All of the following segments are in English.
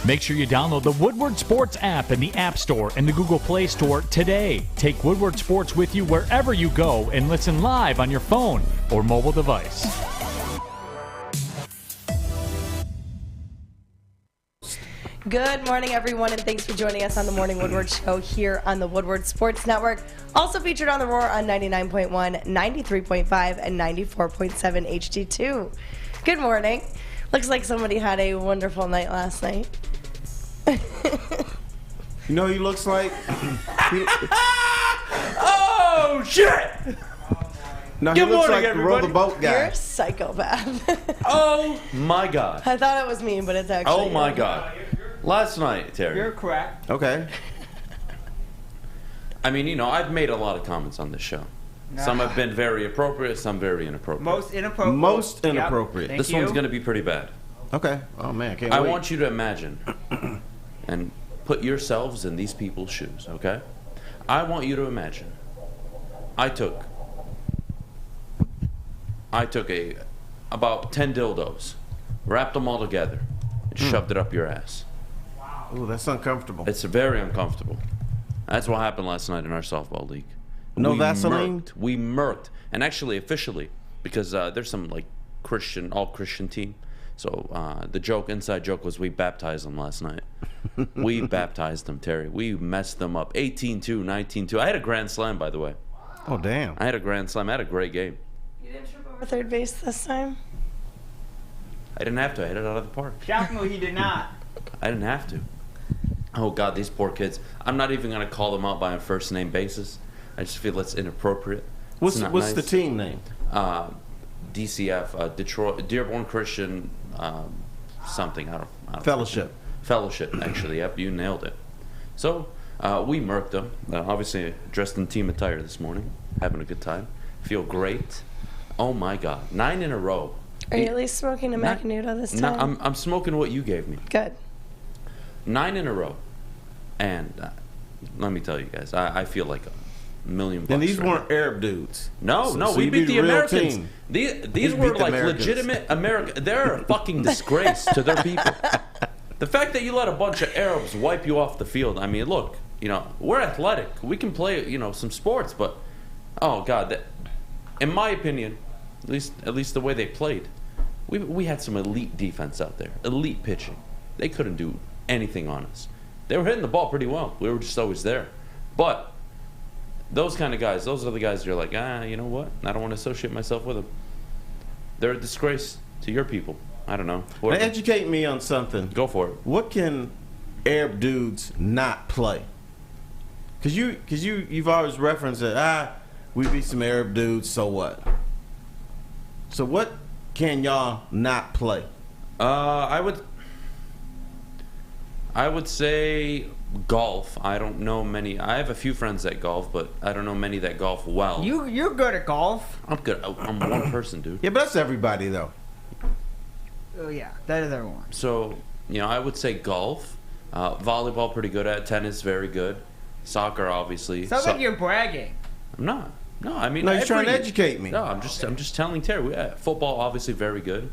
Make sure you download the Woodward Sports app in the App Store and the Google Play Store today. Take Woodward Sports with you wherever you go and listen live on your phone or mobile device. Good morning, everyone, and thanks for joining us on the Morning Woodward Show here on the Woodward Sports Network. Also featured on The Roar on 99.1, 93.5, and 94.7 HD2. Good morning. Looks like somebody had a wonderful night last night. You know, he looks like. Oh shit! No, Good he looks morning, like everybody. the row the boat guy. You're a psychopath. Oh my god! I thought it was me, but it's actually Oh my you. god! Last night, Terry. You're correct. Okay. I mean, you know, I've made a lot of comments on this show. Some have been very appropriate, some very inappropriate. Most inappropriate. Most inappropriate. Yep. This one's going to be pretty bad. Okay. Oh man, I can't I wait. want you to imagine and put yourselves in these people's shoes, okay? I want you to imagine. I took about 10 dildos, wrapped them all together, and shoved it up your ass. Ooh, that's uncomfortable. It's very uncomfortable. That's what happened last night in our softball league. No Vaseline? We murked. And actually, officially, because there's some, like, all-Christian team. So the inside joke was we baptized them last night. We baptized them, Terry. We messed them up. 18-2, 19-2. I had a grand slam, by the way. Oh, damn. I had a grand slam. I had a great game. You didn't trip over third base this time? I didn't have to. I hit it out of the park. Shockingly, he did not. I didn't have to. Oh, God, these poor kids. I'm not even going to call them out by a first-name basis. I just feel it's inappropriate. What's nice. the team name? DCF, Detroit, Dearborn Christian, something. I don't. Fellowship. Fellowship, actually. Yep, you nailed it. So we murked them. Obviously, dressed in team attire this morning, having a good time. Feel great. Oh my God, 9 in a row. Are you at least smoking a Macanudo this time? No, I'm smoking what you gave me. Good. 9 in a row, and let me tell you guys, I feel like $1 million. And these right weren't now. Arab dudes. No, So we you beat the real Americans. team. These You were beat the like Americans. legitimate American. They're a fucking disgrace to their people. The fact that you let a bunch of Arabs wipe you off the field. I mean, look, you know, we're athletic. We can play, you know, some sports, but oh God, in my opinion, at least the way they played, we had some elite defense out there, elite pitching. They couldn't do anything on us. They were hitting the ball pretty well. We were just always there, but. Those kind of guys, those are the guys you're like, you know what? I don't want to associate myself with them. They're a disgrace to your people. I don't know. Now, educate me on something. Go for it. What can Arab dudes not play? Because you've always referenced that, we beat some Arab dudes, so what? So what can y'all not play? I would say golf. I don't know many. I have a few friends that golf, but I don't know many that golf well. You're good at golf. I'm good. I'm one person, dude. Yeah, but that's everybody, though. Oh yeah, that is everyone. So, you know, I would say golf. Volleyball, pretty good at. Tennis, very good. Soccer, obviously. Sounds like you're bragging. I'm not. No, I mean. No, you're trying to educate me. No, I'm just telling Terry. Football, obviously, very good.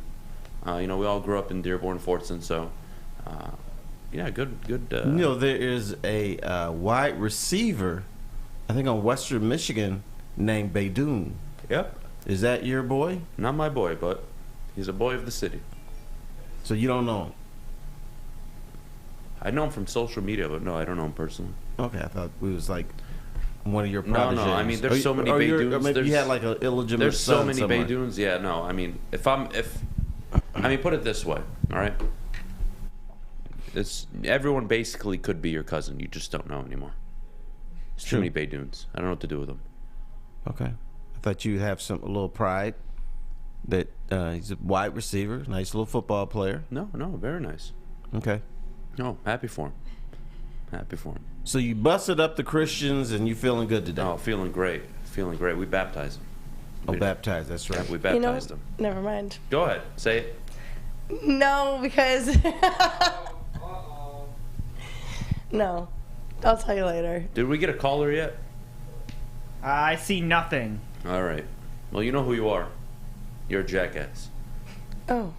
You know, we all grew up in Dearborn, Fortson, so. Yeah, good. You know, there is a wide receiver, I think on Western Michigan, named Beydoun. Yep. Is that your boy? Not my boy, but he's a boy of the city. So you don't know him? I know him from social media, but no, I don't know him personally. Okay, I thought we was like one of your No, prodigies. I mean, there's so many Beydouns. Or maybe you had like an illegitimate There's so son many somewhere. Beydouns. Yeah, no, I mean, put it this way, all right? Everyone basically could be your cousin. You just don't know anymore. There's too many Beydouns. I don't know what to do with them. Okay. I thought you'd have a little pride that he's a wide receiver, nice little football player. No, very nice. Okay. No, happy for him. Happy for him. So you busted up the Christians and you feeling good today? Oh, feeling great. We baptized him. Oh, baptized, that's right. We baptized him. Never mind. Go ahead. Say it. No, because... No. I'll tell you later. Did we get a caller yet? I see nothing. All right. Well, you know who you are. You're a jackass. Oh.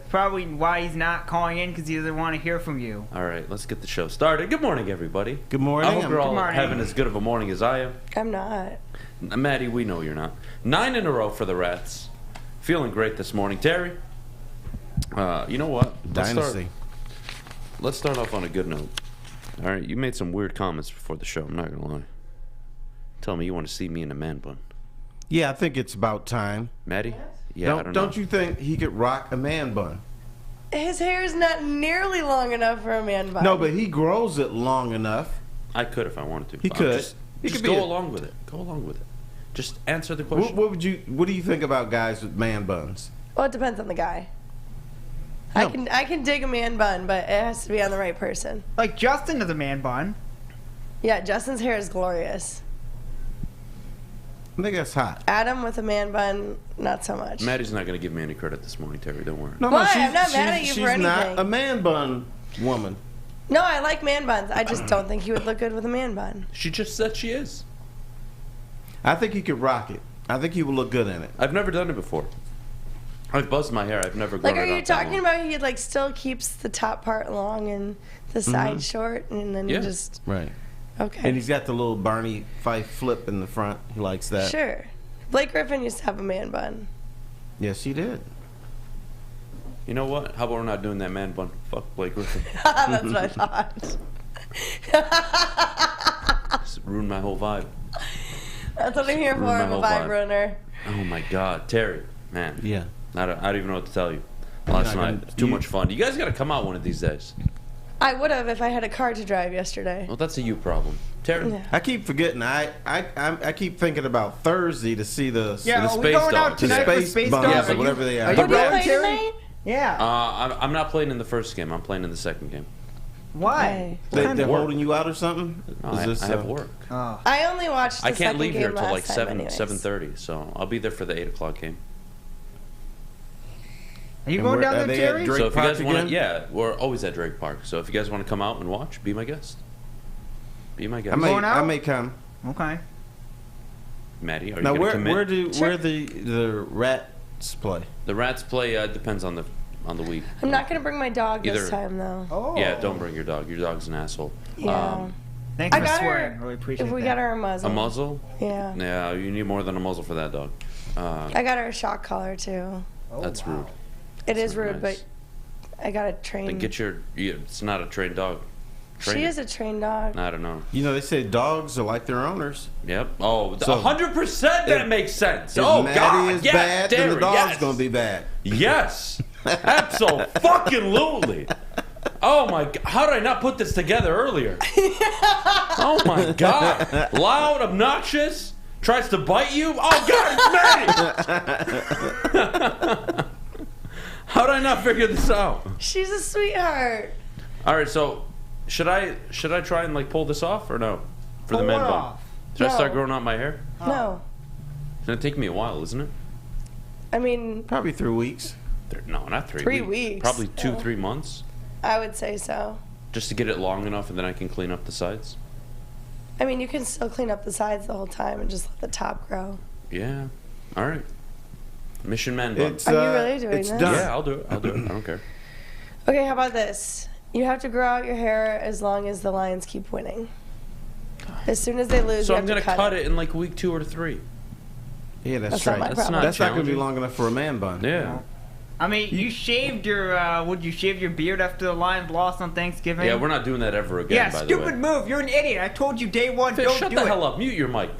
probably why he's not calling in, because he doesn't want to hear from you. All right, let's get the show started. Good morning, everybody. Good morning. I hope you're all Good morning. having as good of a morning as I am. I'm not. Maddie, we know you're not. 9 in a row for the Ratz. Feeling great this morning. Terry, you know what? Dynasty. Let's start off on a good note. All right, you made some weird comments before the show. I'm not going to lie. Tell me you want to see me in a man bun. Yeah, I think it's about time. Maddie? Yeah, I don't know. Don't you think he could rock a man bun? His hair is not nearly long enough for a man bun. No, but he grows it long enough. I could if I wanted to. He could. Just He could go along with it. Go along with it. Just answer the question. What do you think about guys with man buns? Well, it depends on the guy. No. I can dig a man bun, but it has to be on the right person. Like Justin is a man bun. Yeah, Justin's hair is glorious. I think that's hot. Adam with a man bun, not so much. Maddie's not going to give me any credit this morning, Terry. Don't worry. No, Why? I'm not mad at you she's for anything. not a man bun woman. No, I like man buns. I just don't think he would look good with a man bun. She just said she is. I think he could rock it. I think he would look good in it. I've never done it before. I've buzzed my hair. I've never grown Like, are it out you that talking long. about he like still keeps the top part long and the side short, and then Yeah. just Right. okay? And he's got the little Barney Fife flip in the front. He likes that. Sure. Blake Griffin used to have a man bun. Yes, he did. You know what? How about we're not doing that man bun? Fuck Blake Griffin. That's what I thought. Just ruined my whole vibe. That's what I'm here for. Ruined my I'm a whole vibe vibe. runner. Oh my God, Terry, man. Yeah. I don't even know what to tell you. Last You're not night, gonna- too you- much fun. You guys got to come out one of these days. I would have if I had a car to drive yesterday. Well, that's a you problem, Terry. Yeah. I keep forgetting. I keep thinking about Thursday to see the Yeah, the are we space going out dogs. tonight The for space space buns, dogs? yeah, Are you- whatever they are. Are you What are you going, playing Terry? tonight? Yeah. I'm not playing in the first game. I'm playing in the second game. Why? They're work. holding you out or something? No, Is I have work. Oh. I only watched the I can't second leave here game till like last time 7, anyways. 7:30. So I'll be there for the 8 o'clock game. Are you And going where- down are there, they at Terry? Drake So if you Park guys want again? to, yeah, we're always at Drake Park. So if you guys want to come out and watch, be my guest. Be my guest. going out? I may come. Okay. Maddie, are you Now going to commit? where the Ratz play? The Ratz play depends on the week. I'm not gonna bring my dog this Either- time though. Oh. Yeah, don't bring your dog. Your dog's an asshole. Yeah. Thanks I for got swearing. her. Really appreciate If we that. got her a muzzle. A muzzle? Yeah. Yeah, you need more than a muzzle for that dog. I got her a shock collar too. Oh, That's wow. rude. It is not rude, nice. but I gotta train. Then get your. It's not a trained dog. Train She it. is a trained dog. I don't know. You know, they say dogs are like their owners. Yep. Oh, So, 100% that if- makes sense. If Oh Maddie God. is Yes, bad, then the Terry, dog's yes. gonna be bad. Yes. Absolutely. Oh my God. How did I not put this together earlier? Oh my God. Loud, obnoxious, tries to bite you. Oh God, it's Maddie. How did I not figure this out? She's a sweetheart. All right, so should I try and like pull this off or no? For the Pull man what bun. off? Should I start No. growing out my hair? No. It's gonna take me a while, isn't it? I mean, Probably 3 weeks. No, not 3 3 weeks. weeks. Probably 2, Oh. 3 months, I would say so. just to get it long enough, and then I can clean up the sides. I mean, you can still clean up the sides the whole time and just let the top grow. Yeah. All right. Mission man bun. It's Are you really doing it's this? done. Yeah, I'll do it. I don't care. Okay, how about this? You have to grow out your hair as long as the Lions keep winning. As soon as they lose, So you I'm have gonna to cut it in like week 2 or 3. Yeah, that's That's not right. my That's problem. not, That's gonna be challenging. long enough for a man bun. Yeah. I mean, you shaved your. Would you shave your beard after the Lions lost on Thanksgiving? Yeah, we're not doing that ever again. Yeah, by stupid the way. move. You're an idiot. I told you day one. Fish, Don't shut do the it. hell up. Mute your mic.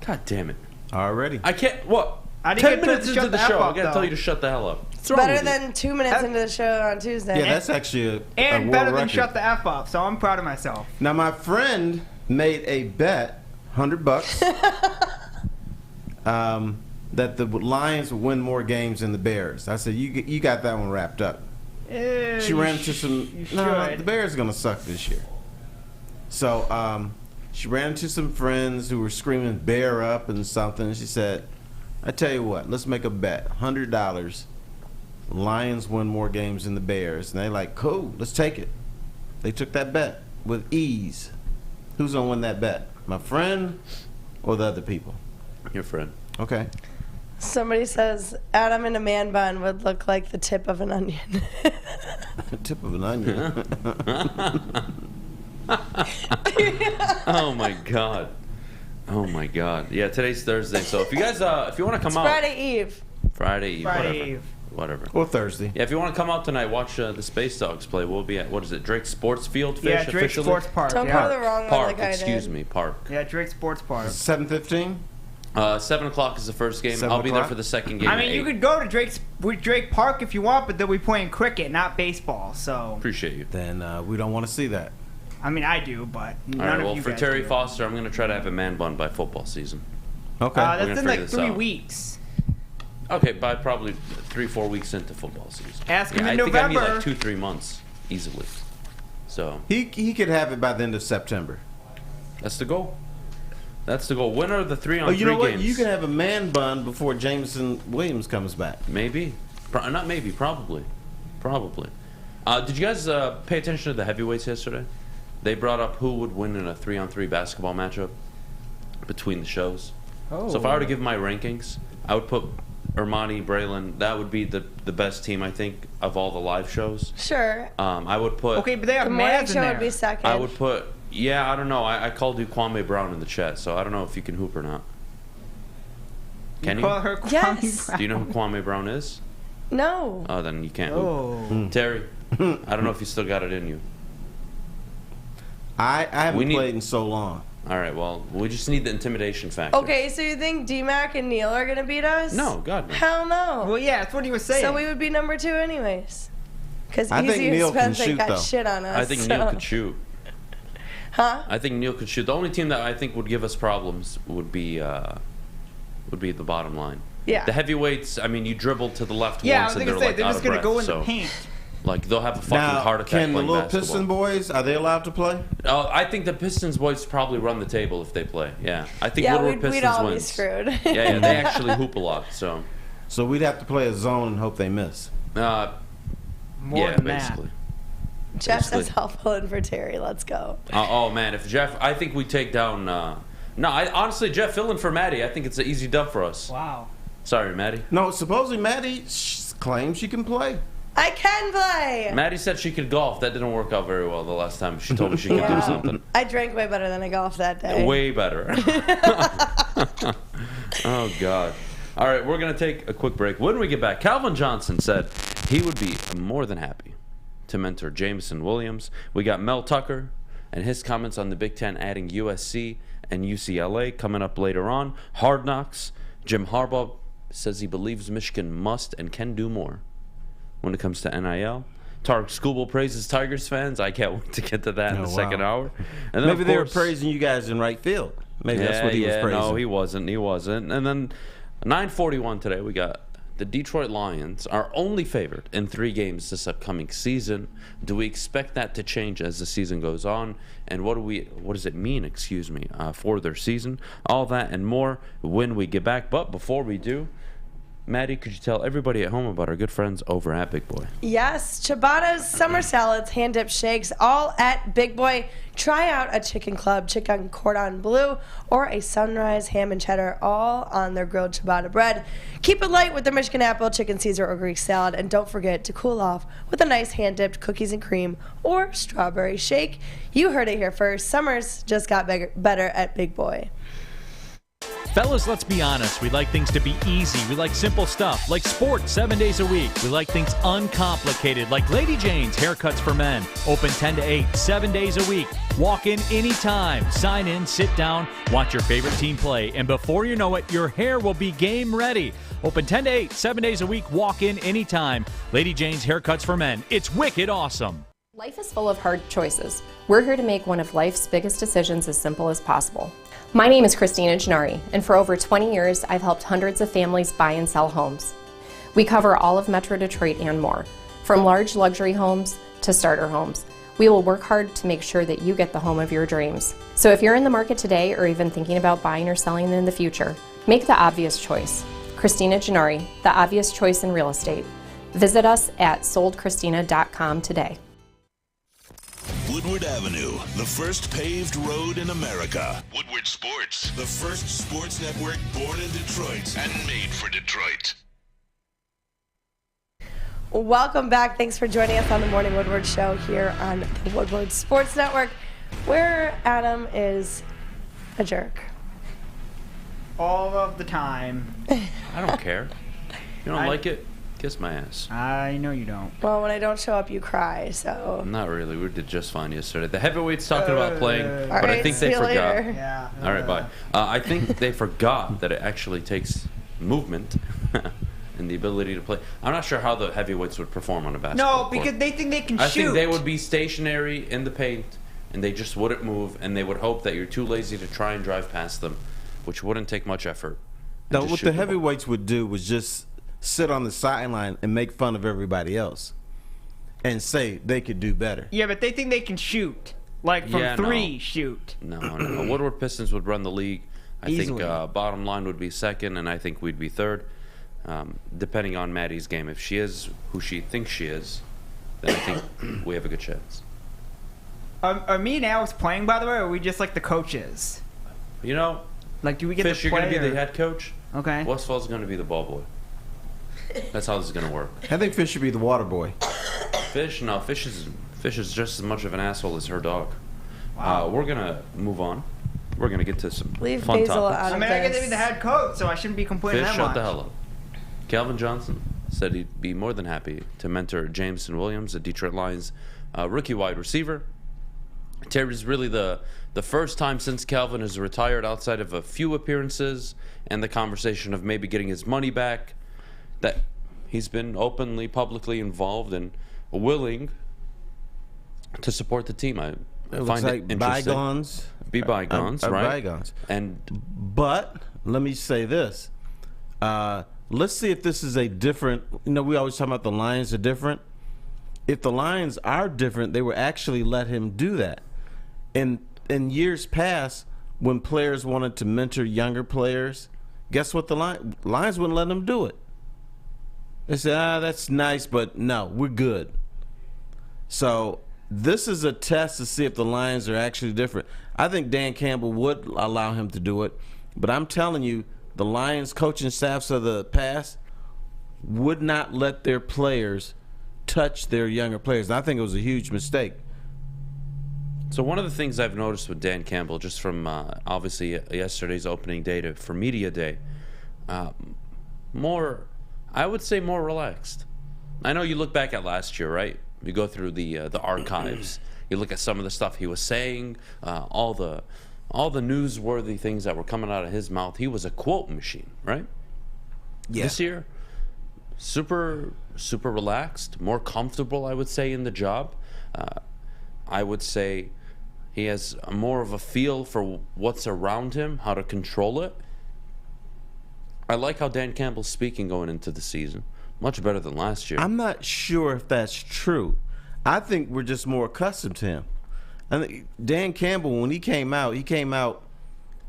God damn it. Already. I can't. What? I didn't 10 get told minutes to into shut the the F show, I up, gotta though. tell you to shut the hell up. What's It's wrong better with you? than 2 minutes into the show on Tuesday. Yeah, that's actually a And world better than record. shut the F up. So I'm proud of myself. Now my friend made a bet, $100, that the Lions would win more games than the Bears. I said, you got that one wrapped up. She ran into some. You No, should. the Bears are gonna suck this year. So she ran into some friends who were screaming "Bear up" and something. She said, "I tell you what, let's make a bet, $100. Lions win more games than the Bears." And they like, cool, let's take it. They took that bet with ease. Who's gonna win that bet? My friend or the other people? Your friend. Okay. Somebody says Adham in a man bun would look like the tip of an onion. The tip of an onion. Oh my god. Oh my god. Yeah, today's Thursday, so if you guys if you want to come out Friday Eve. Friday Eve. Whatever. Or Thursday. Yeah, if you want to come out tonight, watch the Space Dogs play. We'll be at, what is it, Drake Sports Field? Yeah, Fish, Drake officially? Sports Park. Don't yeah. go to the wrong one Park, like I excuse did. me, Park. Yeah, Drake Sports Park. 7:15. 7 o'clock is the first game. 7 I'll be there o'clock? for the second game. I mean, at you 8. could go to Drake Park if you want, but they'll be playing cricket, not baseball. So, Appreciate you. Then we don't want to see that. I mean, I do, but none All right, of well, you for guys Terry do. Foster, I'm going to try to have a man bun by football season. Okay. we're That's gonna in like figure this 3 out. weeks. Okay, by probably 3-4 weeks into football season. Ask him in I think I need November. like 2-3 months easily. So he could have it by the end of September. that's the goal. That's the goal. Winner of the 3-on-3 Oh, you know what? games. You can have a man bun before Jameson Williams comes back. Maybe. Not maybe. Probably. Probably. Did you guys pay attention to the heavyweights yesterday? They brought up who would win in a 3-on-3 basketball matchup between the shows. Oh. So if I were to give my rankings, I would put Ermani, Braylon. That would be the best team, I think, of all the live shows. Sure. I would put... Okay, but they have The morning Mavs in show there. would be second. I would put... Yeah, I don't know. I called you Kwame Brown in the chat, so I don't know if you can hoop or not. Can you? Call her Kwame Yes. Brown. Do you know who Kwame Brown is? No. Oh, then you can't hoop. Oh. Terry, I don't know if you still got it in you. I haven't We need- played in so long. All right, well, we just need the intimidation factor. Okay, so you think D-Mac and Neil are going to beat us? No, God, no. Hell no. Well, yeah, that's what he was saying. So we would be number 2 anyways. Because I think Easy and Neil can Spence shoot, got though. shit on us. I think so. Neil could shoot. Huh? I think Neil could shoot. The only team that I think would give us problems would be the bottom line. Yeah. The heavyweights, I mean, you dribble to the left yeah, I once was and going they're to say, like they're out just of going to go breath, in the so, paint. like, they'll have a fucking Now, heart attack can the playing little basketball. Piston boys, are they allowed to play? I think the Pistons boys probably run the table if they play. Yeah, I think Yeah, Woodward we'd Pistons all wins. be screwed. Yeah, they actually hoop a lot. So, So we'd have to play a zone and hope they miss. More yeah, than basically. Jeff says Basically. I'll pull in for Terry. Let's go. Oh man, if Jeff, I think we take down. Honestly, Jeff, fill in for Maddie. I think it's an easy dub for us. Wow. Sorry, Maddie. No, supposedly Maddie claims she can play. I can play. Maddie said she could golf. That didn't work out very well the last time. She told me she could Yeah. do something. I drank way better than I golfed that day. Way better. Oh, God. All right, we're going to take a quick break. When we get back, Calvin Johnson said he would be more than happy to mentor Jameson Williams. We got Mel Tucker and his comments on the Big Ten adding USC and UCLA coming up later on. Hard Knocks. Jim Harbaugh says he believes Michigan must and can do more when it comes to NIL. Tarek Skubal praises Tigers fans. I can't wait to get to that in Oh, the wow. second hour. And then, Maybe of they were course, praising you guys in right field. Maybe that's what he was praising. No, he wasn't. And then 9:41 today, we got the Detroit Lions, our only favorite in 3 games this upcoming season. Do we expect that to change as the season goes on? And what does it mean, for their season? All that and more when we get back. But before we do, Maddie, could you tell everybody at home about our good friends over at Big Boy? Yes, ciabattas, summer salads, hand-dipped shakes, all at Big Boy. Try out a chicken club, chicken cordon bleu, or a sunrise ham and cheddar, all on their grilled ciabatta bread. Keep it light with their Michigan apple, chicken Caesar, or Greek salad, and don't forget to cool off with a nice hand-dipped cookies and cream or strawberry shake. You heard it here first. Summers just got better at Big Boy. Fellas, let's be honest. We like things to be easy. We like simple stuff, like sports 7 days a week. We like things uncomplicated, like Lady Jane's Haircuts for Men. Open 10 to 8, 7 days a week. Walk in anytime. Sign in, sit down, watch your favorite team play, and before you know it, your hair will be game ready. Open 10 to 8, 7 days a week. Walk in anytime. Lady Jane's Haircuts for Men. It's wicked awesome. Life is full of hard choices. We're here to make one of life's biggest decisions as simple as possible. My name is Christina Gennari, and for over 20 years, I've helped hundreds of families buy and sell homes. We cover all of Metro Detroit and more, from large luxury homes to starter homes. We will work hard to make sure that you get the home of your dreams. So if you're in the market today or even thinking about buying or selling in the future, make the obvious choice. Christina Gennari, the obvious choice in real estate. Visit us at soldchristina.com today. Woodward Avenue, the first paved road in America. Woodward Sports, the first sports network born in Detroit and made for Detroit. Welcome back. Thanks for joining us on the Morning Woodward Show here on the Woodward Sports Network, where Adam is a jerk. All of the time. I don't care. You don't like it? Kiss my ass. I know you don't. Well, when I don't show up, you cry, so. Not really. We did just fine yesterday. The heavyweights talking about playing, All but right, I think see they you forgot. later. Yeah. All right, bye. I think they forgot that it actually takes movement and the ability to play. I'm not sure how the heavyweights would perform on a basketball court. No, because they think they can shoot. I think they would be stationary in the paint, and they just wouldn't move, and they would hope that you're too lazy to try and drive past them, which wouldn't take much effort. No, what the heavyweights would do was just sit on the sideline and make fun of everybody else and say they could do better. Yeah, but they think they can shoot. Like from three, shoot. No. Woodward Pistons would run the league. I Easily. think bottom line would be second, and I think we'd be third, depending on Maddie's game. If she is who she thinks she is, then I think we have a good chance. Are me and Alex playing, by the way, or are we just like the coaches? You know, Like, do we get Fish, to you're play? going to be or- the head coach. Okay. Westfall's going to be the ball boy. That's how this is going to work. I think Fish should be the water boy. Fish is just as much of an asshole as her dog. We're going to move on. We're going to get to some Leave fun Basil topics. out I of mean, I get to be this. the head coach, so I shouldn't be complaining Fish, that shut much. the hell up. Calvin Johnson said he'd be more than happy to mentor Jameson Williams, a Detroit Lions rookie wide receiver. Terry's really the first time since Calvin has retired, outside of a few appearances and the conversation of maybe getting his money back, that he's been openly, publicly involved and willing to support the team. I It find looks it like interesting. bygones. Be bygones, right? Bygones. And But let me say this. Let's see if this is a different. You know, we always talk about the Lions are different. If the Lions are different, they would actually let him do that. In years past, when players wanted to mentor younger players, guess what? The Lions wouldn't let them do it. They said, that's nice, but no, we're good. So this is a test to see if the Lions are actually different. I think Dan Campbell would allow him to do it, but I'm telling you, the Lions coaching staffs of the past would not let their players touch their younger players. And I think it was a huge mistake. so one of the things I've noticed with Dan Campbell, just from obviously yesterday's opening day for Media Day, I would say more relaxed. I know you look back at last year, right? You go through the archives. You look at some of the stuff he was saying, all the newsworthy things that were coming out of his mouth. He was a quote machine, right? Yeah. This year, super relaxed, more comfortable, I would say, in the job. I would say he has more of a feel for what's around him, how to control it. I like how Dan Campbell's speaking going into the season. Much better than last year. I'm not sure if that's true. I think we're just more accustomed to him. I think Dan Campbell, when he came out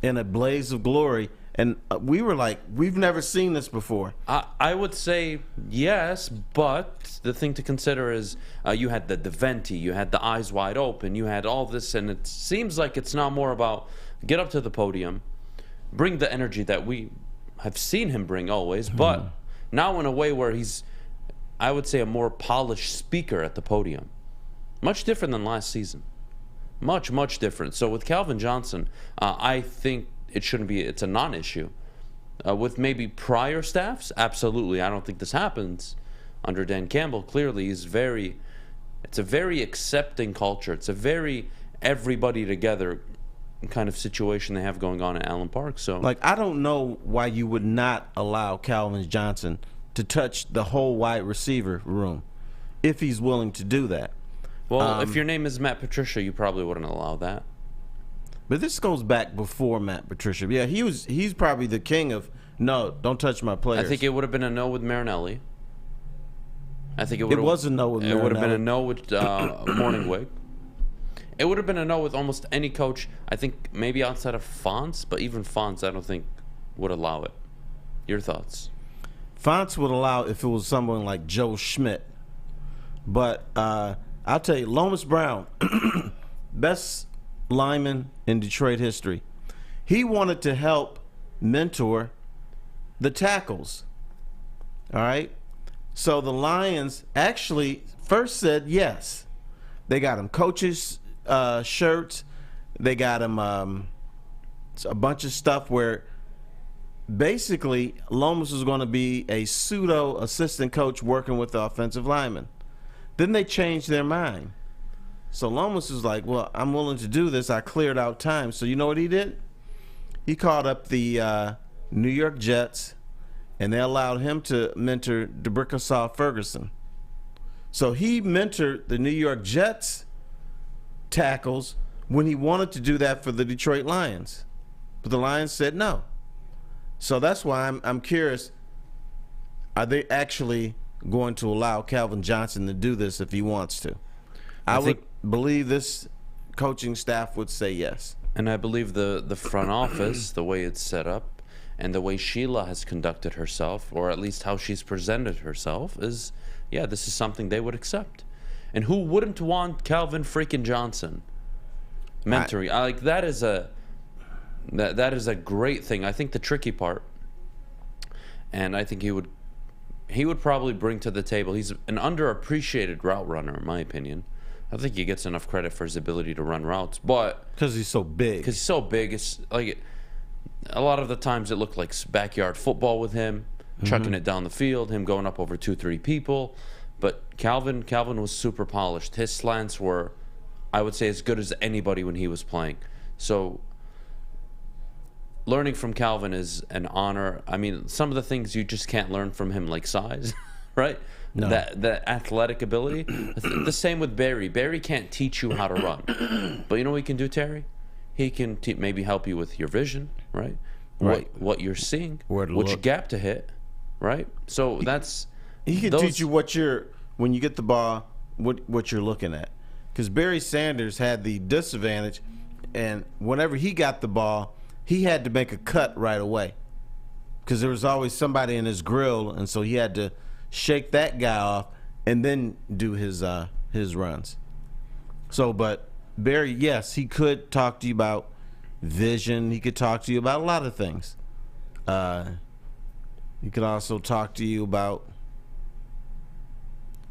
in a blaze of glory, and we were like, we've never seen this before. I would say yes, but the thing to consider is you had the venti, you had the eyes wide open, you had all this, and it seems like it's now more about get up to the podium, bring the energy that we have seen him bring always, but now in a way where he's, I would say, a more polished speaker at the podium. Much different than last season. Much different. So with Calvin Johnson, I think it's a non-issue. With maybe prior staffs, absolutely. I don't think this happens under Dan Campbell. Clearly, it's a very accepting culture. It's a very everybody together kind of situation they have going on at Allen Park. So, Like, I don't know why you would not allow Calvin Johnson to touch the whole wide receiver room if he's willing to do that. well, if your name is Matt Patricia, you probably wouldn't allow that. But this goes back before Matt Patricia. Yeah, he's probably the king of, no, don't touch my players. I think it would have been a no with Marinelli. I think It was a no with It would have been a Marinelli. no with Morningwig. It would have been a no with almost any coach. I think maybe outside of Fonts, but even Fonts, I don't think would allow it. Your thoughts? Fonts would allow if it was someone like Joe Schmidt. But I'll tell you, Lomas Brown, best lineman in Detroit history. He wanted to help mentor the tackles. All right? So the Lions actually first said yes. They got him coaches' shirts. They got him a bunch of stuff where basically Lomas was going to be a pseudo assistant coach working with the offensive lineman. Then they changed their mind. So Lomas was like, well, I'm willing to do this. I cleared out time. So you know what he did? He called up the New York Jets, and they allowed him to mentor DeBrickasaw Ferguson. So he mentored the New York Jets tackles when he wanted to do that for the Detroit Lions. But the Lions said no. So that's why I'm curious, are they actually going to allow Calvin Johnson to do this if he wants to? I would believe this coaching staff would say yes. And I believe the front office, the way it's set up, and the way Sheila has conducted herself, or at least how she's presented herself, is, yeah, this is something they would accept. And who wouldn't want Calvin freaking Johnson mentoring? That is a great thing. I think the tricky part, and I think he would probably bring to the table, he's an underappreciated route runner, in my opinion. I think he gets enough credit for his ability to run routes, but because he's so big. It's like a lot of the times it looked like backyard football with him, chucking it down the field, him going up over 2-3 people. But Calvin was super polished. His slants were, I would say, as good as anybody when he was playing. So learning from Calvin is an honor. I mean, some of the things you just can't learn from him, like size, right? No. That athletic ability. The same with Barry. Barry can't teach you how to run. But you know what he can do, Terry? He can maybe help you with your vision, right? Right. What you're seeing, Where to which look. gap to hit, right? So that's... He can teach you when you get the ball, what you're looking at. Because Barry Sanders had the disadvantage, and whenever he got the ball, he had to make a cut right away. Because there was always somebody in his grill, and so he had to shake that guy off and then do his runs. So, but Barry, yes, he could talk to you about vision. He could talk to you about a lot of things. He could also talk to you about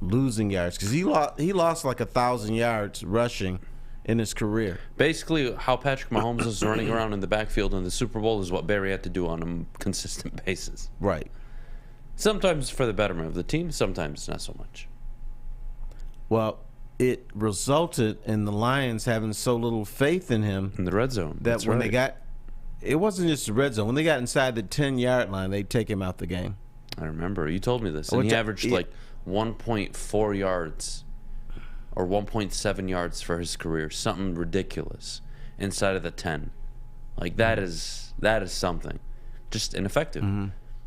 losing yards, because he lost like 1,000 yards rushing in his career. Basically, how Patrick Mahomes is running around in the backfield in the Super Bowl is what Barry had to do on a consistent basis. Right. Sometimes for the betterment of the team, sometimes not so much. Well, it resulted in the Lions having so little faith in him In the red zone. that That's when right. they got, it wasn't just the red zone. When they got inside the 10-yard line, they'd take him out the game. I remember. You told me this. And he averaged like 1.4 yards or 1.7 yards for his career. Something ridiculous inside of the 10. Like that is something. Just ineffective.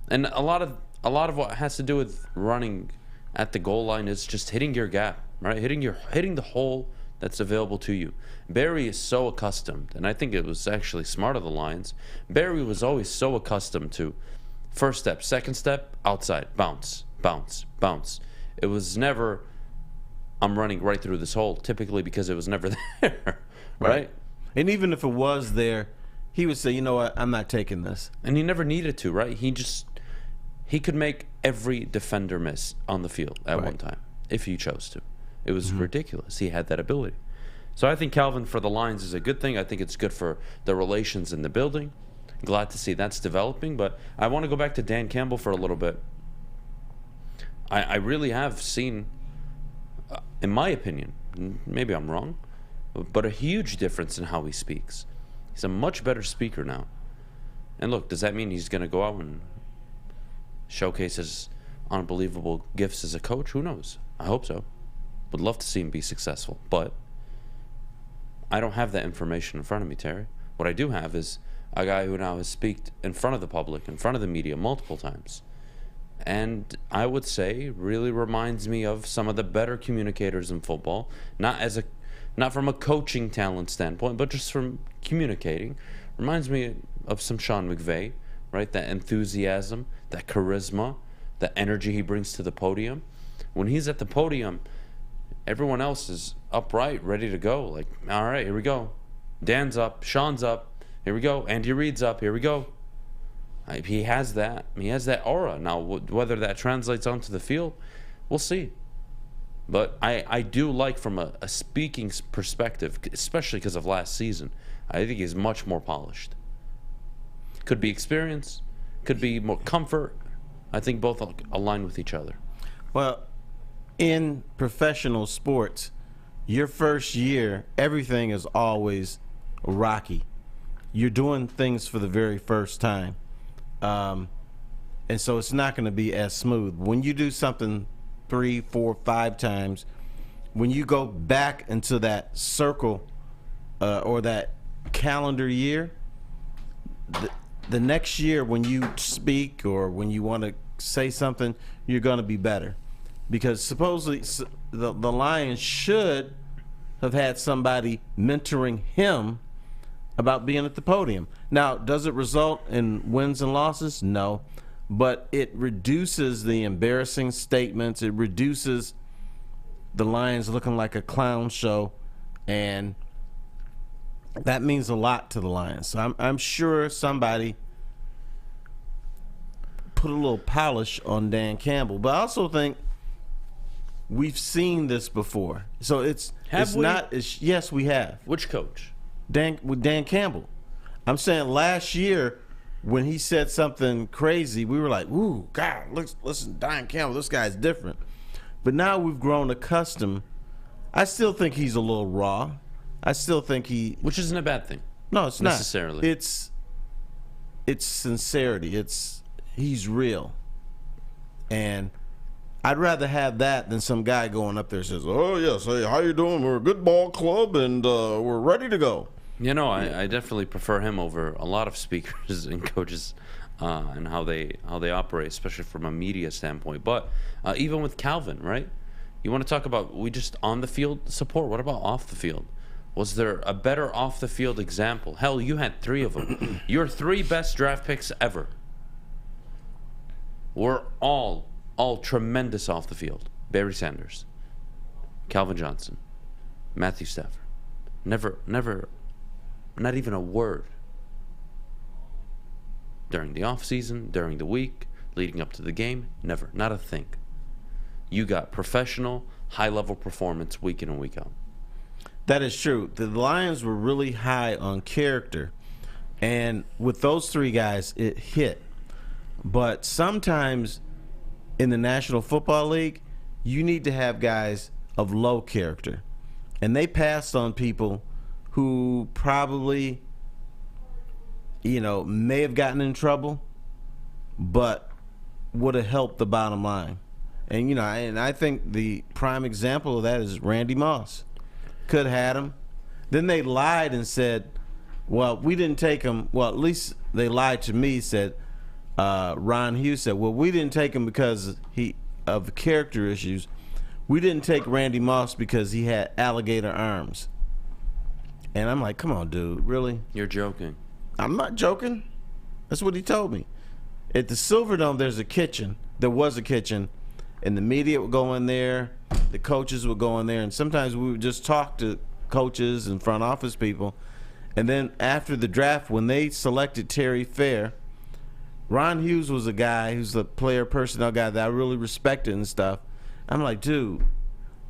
And a lot of what has to do with running at the goal line is just hitting your gap, right? Hitting the hole that's available to you. Barry is so accustomed, and I think it was actually smart of the Lions. Barry was always so accustomed to first step, second step, outside, bounce, bounce, bounce. It was never, I'm running right through this hole, typically because it was never there, right? And even if it was there, he would say, you know what, I'm not taking this. And he never needed to, right? He could make every defender miss on the field at one time if he chose to. It was ridiculous. He had that ability. So I think Calvin for the Lions is a good thing. I think it's good for the relations in the building. Glad to see that's developing. But I want to go back to Dan Campbell for a little bit. I really have seen, in my opinion, maybe I'm wrong, but a huge difference in how he speaks. He's a much better speaker now. And look, does that mean he's going to go out and showcase his unbelievable gifts as a coach? Who knows? I hope so. Would love to see him be successful, but I don't have that information in front of me, Terry. What I do have is a guy who now has speaked in front of the public, in front of the media multiple times. And I would say really reminds me of some of the better communicators in football, not from a coaching talent standpoint, but just from communicating. Reminds me of some Sean McVay, right? That enthusiasm, that charisma, that energy he brings to the podium. When he's at the podium, everyone else is upright, ready to go. Like, all right, here we go. Dan's up, Sean's up, here we go. Andy Reid's up, here we go. He has that. He has that aura. Now, whether that translates onto the field, we'll see. But I do like, from a speaking perspective, especially because of last season, I think he's much more polished. Could be experience, could be more comfort. I think both align with each other. Well, in professional sports, your first year, everything is always rocky. You're doing things for the very first time. And so it's not going to be as smooth. When you do something 3, 4, 5 times, when you go back into that circle or that calendar year, the next year when you speak or when you want to say something, you're going to be better. Because supposedly the Lions should have had somebody mentoring him about being at the podium. Now, does it result in wins and losses? No. But it reduces the embarrassing statements. It reduces the Lions looking like a clown show. And that means a lot to the Lions. So I'm sure somebody put a little polish on Dan Campbell. But I also think we've seen this before. So it's not as, yes, we have. Which coach? With Dan Campbell. I'm saying last year when he said something crazy, we were like, ooh, God, listen, Dan Campbell, this guy's different. But now we've grown accustomed. I still think he's a little raw. I still think which isn't a bad thing. No, it's necessarily. Not. It's sincerity. He's real. And I'd rather have that than some guy going up there and says, oh, yes, hey, how you doing? We're a good ball club, and we're ready to go. You know, I definitely prefer him over a lot of speakers and coaches and how they operate, especially from a media standpoint. But even with Calvin, right? You want to talk about just on-the-field support. What about off the field? Was there a better off-the-field example? Hell, you had 3 of them. Your 3 best draft picks ever were all tremendous off the field. Barry Sanders, Calvin Johnson, Matthew Stafford. Never, not even a word during the offseason, during the week, leading up to the game. Never, not a thing. You got professional, high-level performance week in and week out. That is true. The Lions were really high on character, and with those 3 guys, it hit. But sometimes in the National Football League, you need to have guys of low character. And they passed on people who probably, may have gotten in trouble, but would have helped the bottom line. And, and I think the prime example of that is Randy Moss. Could have had him. Then they lied and said, well, we didn't take him. Well, at least they lied to me, said, Ron Hughes said, well, we didn't take him because of character issues. We didn't take Randy Moss because he had alligator arms. And I'm like, come on, dude, really? You're joking. I'm not joking. That's what he told me. At the Silverdome, there's a kitchen. There was a kitchen, and the media would go in there, the coaches would go in there, and sometimes we would just talk to coaches and front office people. And then after the draft, when they selected Terry Fair, Ron Hughes was a guy who's the player personnel guy that I really respected and stuff. I'm like, dude,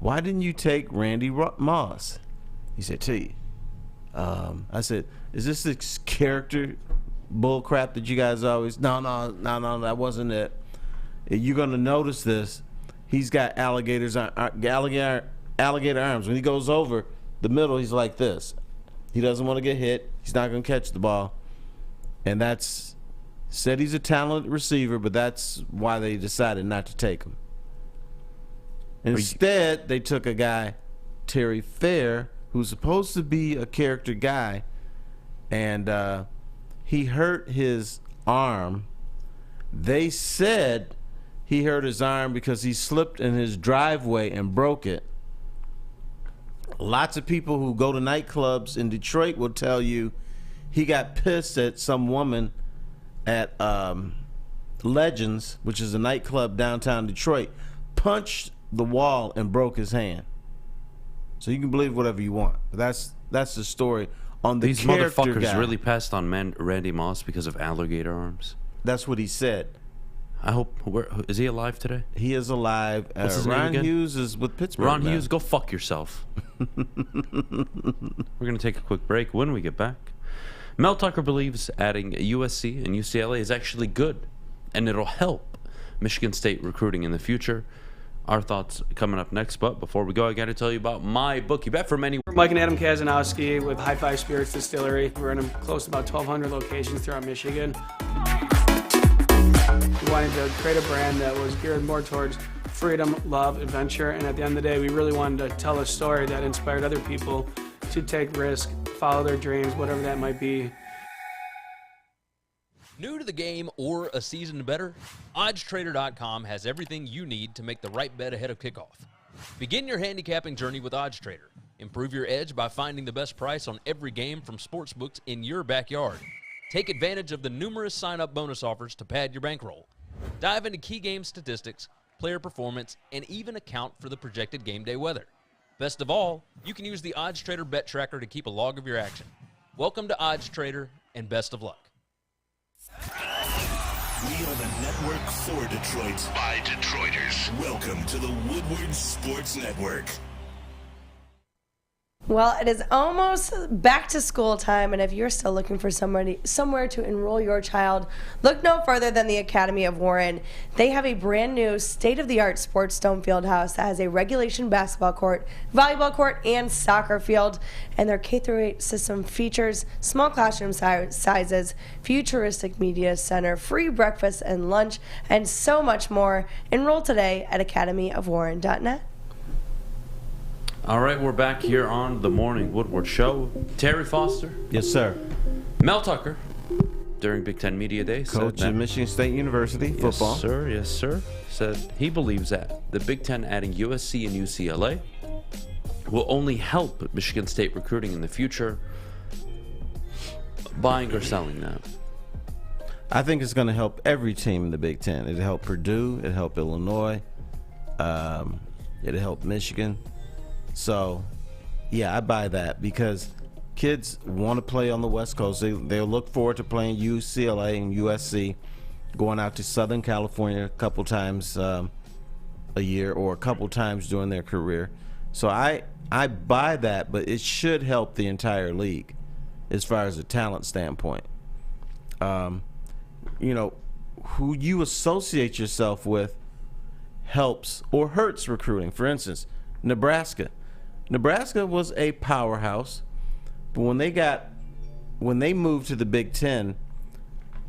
why didn't you take Randy Moss? He said, T. I said, is this character bull crap that you guys always... No, that wasn't it. You're going to notice this. He's got alligator arms. When he goes over the middle, he's like this. He doesn't want to get hit. He's not going to catch the ball. And that's... Said he's a talented receiver, but that's why they decided not to take him. Instead, they took a guy, Terry Fair, who's supposed to be a character guy, and he hurt his arm. They said he hurt his arm because he slipped in his driveway and broke it. Lots of people who go to nightclubs in Detroit will tell you he got pissed at some woman at Legends, which is a nightclub downtown Detroit, punched the wall and broke his hand. So you can believe whatever you want. That's the story on the These character motherfuckers guy. really passed on Randy Moss because of alligator arms. That's what he said. I hope. Is he alive today? He is alive. What's his name Ron again? Hughes is with Pittsburgh. Ron now. Hughes, go fuck yourself. We're going to take a quick break. When we get back, Mel Tucker believes adding USC and UCLA is actually good, and it'll help Michigan State recruiting in the future. Our thoughts coming up next, but before we go, I got to tell you about my bookie. Bet from anywhere. Mike and Adam Kazanowski with High Five Spirits Distillery. We're in close to about 1,200 locations throughout Michigan. We wanted to create a brand that was geared more towards freedom, love, adventure, and at the end of the day, we really wanted to tell a story that inspired other people to take risk, follow their dreams, whatever that might be. New to the game or a season better? OddsTrader.com has everything you need to make the right bet ahead of kickoff. Begin your handicapping journey with OddsTrader. Improve your edge by finding the best price on every game from sportsbooks in your backyard. Take advantage of the numerous sign-up bonus offers to pad your bankroll. Dive into key game statistics, player performance, and even account for the projected game day weather. Best of all, you can use the OddsTrader bet tracker to keep a log of your action. Welcome to OddsTrader, and best of luck. We are the network for Detroit by Detroiters. Welcome to the Woodward Sports Network. Well, it is almost back to school time, and if you're still looking for somewhere to enroll your child, look no further than the Academy of Warren. They have a brand new state-of-the-art sports dome field house that has a regulation basketball court, volleyball court, and soccer field. And their K-8 system features small classroom sizes, futuristic media center, free breakfast and lunch, and so much more. Enroll today at academyofwarren.net. All right, we're back here on the Morning Woodward Show. Terry Foster. Yes, sir. Mel Tucker, during Big Ten Media Day, Coach said at Michigan State University, football. Yes, sir. Said he believes that the Big Ten adding USC and UCLA will only help Michigan State recruiting in the future. Buying or selling that? I think it's going to help every team in the Big Ten. It'll help Purdue. It'll help Illinois. It'll help Michigan. So, yeah, I buy that because kids want to play on the West Coast. They'll look forward to playing UCLA and USC, going out to Southern California a couple times a year or a couple times during their career. So I buy that, but it should help the entire league as far as a talent standpoint. Who you associate yourself with helps or hurts recruiting. For instance, Nebraska was a powerhouse, but when they moved to the Big Ten,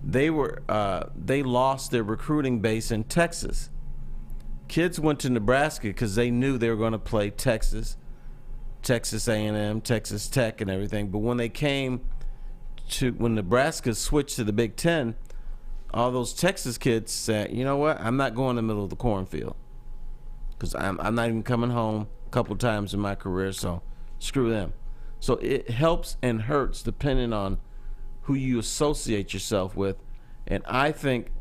they lost their recruiting base in Texas. Kids went to Nebraska because they knew they were going to play Texas A&M, Texas Tech, and everything. But when when Nebraska switched to the Big Ten, all those Texas kids said, "You know what? I'm not going in the middle of the cornfield because I'm not even coming home a couple times in my career, so screw them." So it helps and hurts depending on who you associate yourself with. And I think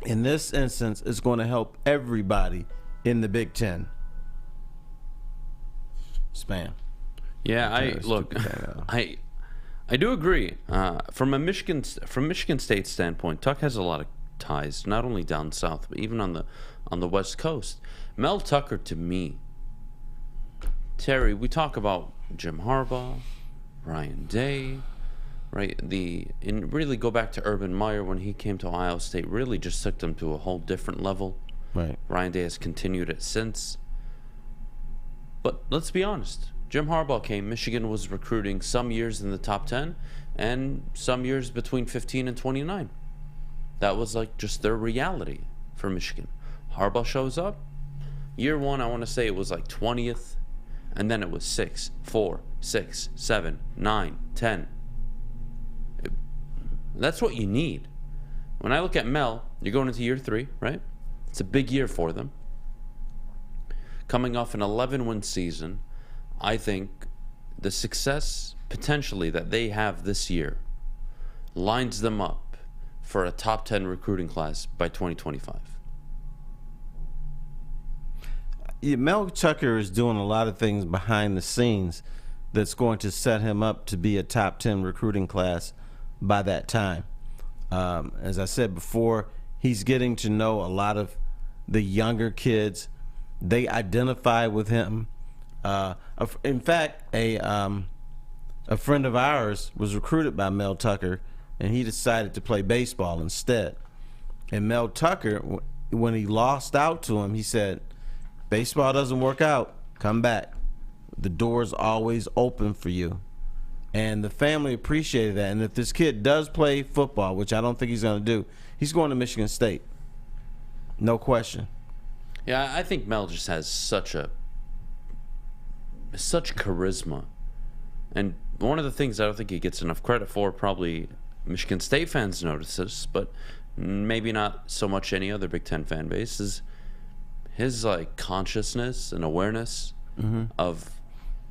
in this instance, it's going to help everybody in the Big Ten. Spam. Yeah, I do agree. From Michigan State standpoint, Tuck has a lot of ties, not only down south, but even on the West Coast. Mel Tucker, to me, Terry, we talk about Jim Harbaugh, Ryan Day, right? And really go back to Urban Meyer when he came to Ohio State, really just took them to a whole different level. Right. Ryan Day has continued it since. But let's be honest. Jim Harbaugh came. Michigan was recruiting some years in the top 10 and some years between 15 and 29. That was like just their reality for Michigan. Harbaugh shows up. Year one, I want to say it was like 20th. And then it was 6, 4, 6, 7, 9, 10. That's what you need. When I look at Mel, you're going into year 3, right? It's a big year for them. Coming off an 11-win season, I think the success potentially that they have this year lines them up for a top 10 recruiting class by 2025. Mel Tucker is doing a lot of things behind the scenes that's going to set him up to be a top 10 recruiting class by that time. As I said before, he's getting to know a lot of the younger kids. They identify with him. In fact, a friend of ours was recruited by Mel Tucker, and he decided to play baseball instead. And Mel Tucker, when he lost out to him, he said, baseball doesn't work out, come back. The door's always open for you. And the family appreciated that. And if this kid does play football, which I don't think he's going to do, he's going to Michigan State. No question. Yeah, I think Mel just has such charisma. And one of the things I don't think he gets enough credit for, probably Michigan State fans notice this, but maybe not so much any other Big Ten fan base, is his like consciousness and awareness of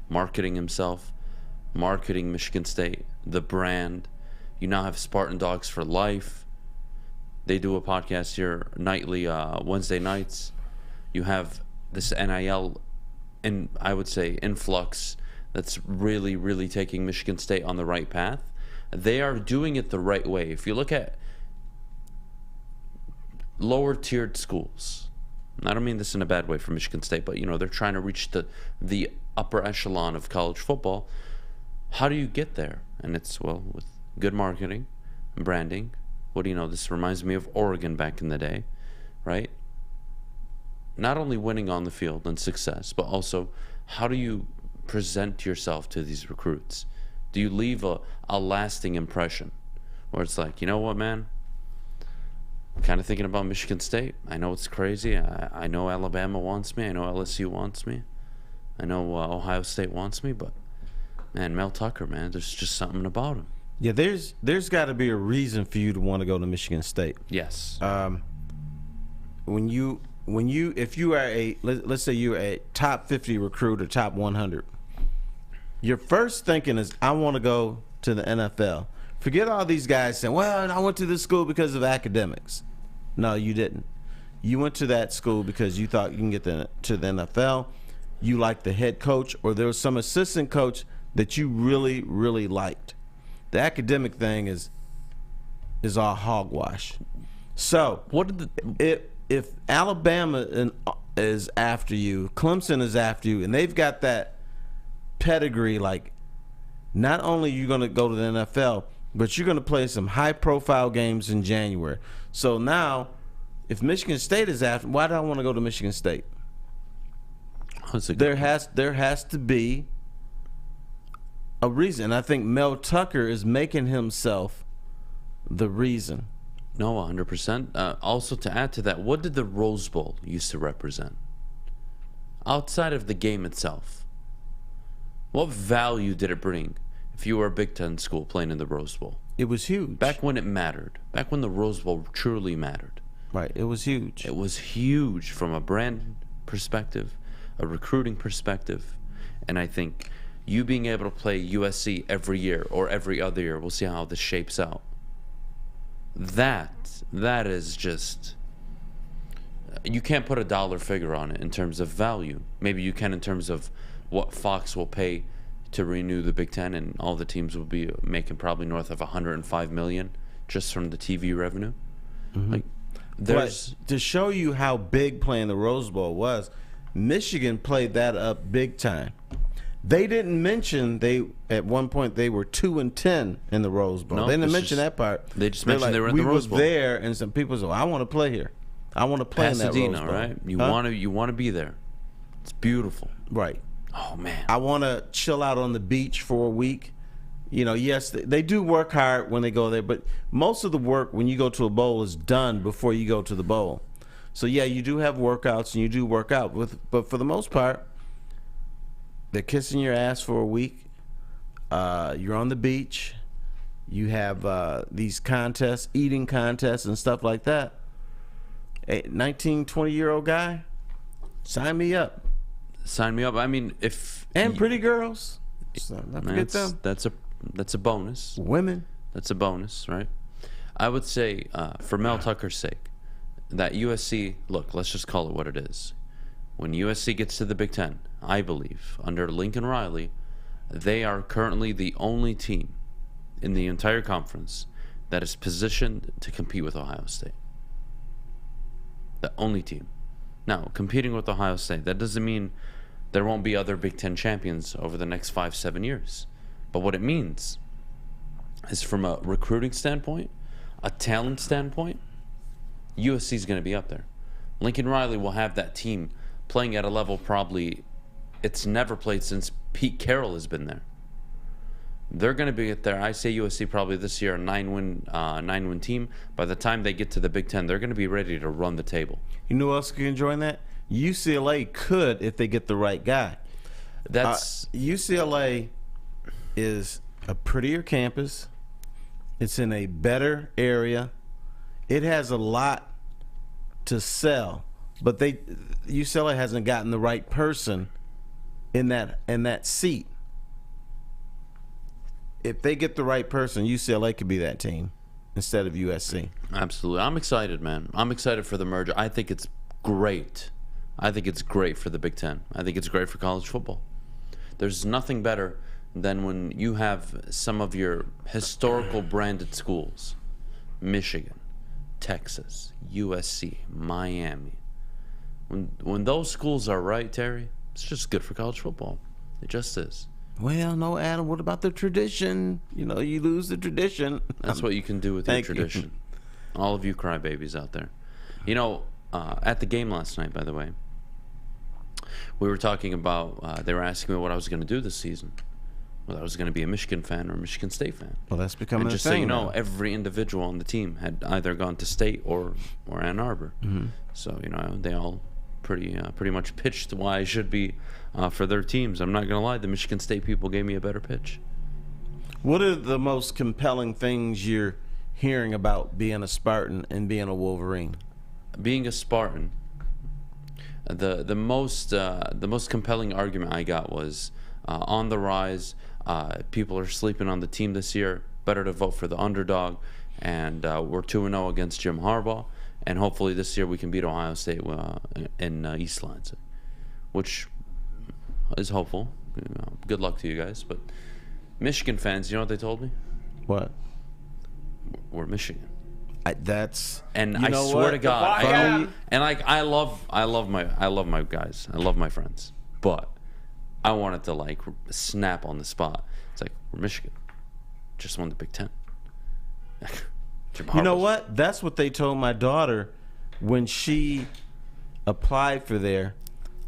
marketing himself, marketing Michigan State, the brand. You now have Spartan Dogs for Life. They do a podcast here nightly, Wednesday nights. You have this NIL, and I would say influx, that's really, really taking Michigan State on the right path. They are doing it the right way. If you look at lower tiered schools, I don't mean this in a bad way for Michigan State, but they're trying to reach the upper echelon of college football. How do you get there? And it's, well, with good marketing and branding. What do you know? This reminds me of Oregon back in the day, right? Not only winning on the field and success, but also how do you present yourself to these recruits? Do you leave a lasting impression where it's like, you know what, man? I'm kind of thinking about Michigan State. I know it's crazy. I know Alabama wants me. I know LSU wants me. I know Ohio State wants me. But, man, Mel Tucker, man, there's just something about him. Yeah, there's got to be a reason for you to want to go to Michigan State. Yes. If you are let's say you're a top 50 recruit or top 100, your first thinking is, I want to go to the NFL. Forget all these guys saying, well, I went to this school because of academics. No, you didn't. You went to that school because you thought you can get to the NFL. You liked the head coach, or there was some assistant coach that you really, really liked. The academic thing is all hogwash. So if Alabama is after you, Clemson is after you, and they've got that pedigree, like, not only are you going to go to the NFL, but you're going to play some high-profile games in January. So now, if Michigan State is after, why do I want to go to Michigan State? There has to be a reason. I think Mel Tucker is making himself the reason. No, 100%. Also, to add to that, what did the Rose Bowl used to represent? Outside of the game itself, what value did it bring if you were a Big Ten school playing in the Rose Bowl? It was huge. Back when it mattered. Back when the Rose Bowl truly mattered. Right, it was huge. It was huge from a brand perspective, a recruiting perspective, and I think you being able to play USC every year or every other year, we'll see how this shapes out. That is just, you can't put a dollar figure on it in terms of value. Maybe you can in terms of what Fox will pay to renew the Big Ten, and all the teams will be making probably north of $105 million just from the TV revenue. Mm-hmm. Like, but to show you how big playing the Rose Bowl was, Michigan played that up big time. They didn't mention at one point they were 2-10 in the Rose Bowl. No, they didn't mention that part. They just mentioned they were in the Rose Bowl. We were there, and some people said, I want to play here. I want to play in that Rose Bowl. Right? You want to be there. It's beautiful. Right. Oh, man. I want to chill out on the beach for a week. Yes, they do work hard when they go there, but most of the work when you go to a bowl is done before you go to the bowl. So, yeah, you do have workouts and you do work out, but for the most part, they're kissing your ass for a week. You're on the beach. You have these contests, eating contests and stuff like that. A 19, 20-year-old guy, sign me up. Sign me up. I mean, and pretty girls. So don't forget them. That's a bonus. Women. That's a bonus, right? I would say, for Mel Tucker's sake, that USC, look, let's just call it what it is. when USC gets to the Big Ten, I believe, under Lincoln Riley, they are currently the only team in the entire conference that is positioned to compete with Ohio State. The only team. Now, competing with Ohio State, that doesn't mean there won't be other Big Ten champions over the next 5-7 years. But what it means is, from a recruiting standpoint, a talent standpoint, USC is going to be up there. Lincoln Riley will have that team playing at a level probably it's never played since Pete Carroll has been there. They're going to be there. I say USC probably this year a 9-win team. By the time they get to the Big Ten, they're going to be ready to run the table. You know who else can join that? UCLA could if they get the right guy. That's UCLA is a prettier campus. It's in a better area. It has a lot to sell, but UCLA hasn't gotten the right person in that seat. If they get the right person, UCLA could be that team instead of USC. Absolutely. I'm excited, man. I'm excited for the merger. I think it's great. I think it's great for the Big Ten. I think it's great for college football. There's nothing better than when you have some of your historical branded schools, Michigan, Texas, USC, Miami. When those schools are right, Terry, it's just good for college football. It just is. Well, no, Adam, what about the tradition? You know, you lose the tradition. That's what you can do with your tradition. All of you crybabies out there. You know, at the game last night, by the way, we were talking about, they were asking me what I was going to do this season. Whether I was going to be a Michigan fan or a Michigan State fan. Well, that's becoming a thing. And just so you know, every individual on the team had either gone to State or Ann Arbor. Mm-hmm. So, you know, they all pretty much pitched why I should be for their teams. I'm not going to lie, the Michigan State people gave me a better pitch. What are the most compelling things you're hearing about being a Spartan and being a Wolverine? Being a Spartan, the most compelling argument I got was on the rise. People are sleeping on the team this year. Better to vote for the underdog. And we're 2-0 against Jim Harbaugh. And hopefully this year we can beat Ohio State in East Lansing, which is hopeful. You know, good luck to you guys. But Michigan fans, you know what they told me? What? We're Michigan. I swear to God, I love my guys. I love my friends. But I wanted to like snap on the spot. It's like, we're Michigan. Just won the Big Ten. You know what? That's what they told my daughter when she applied for there,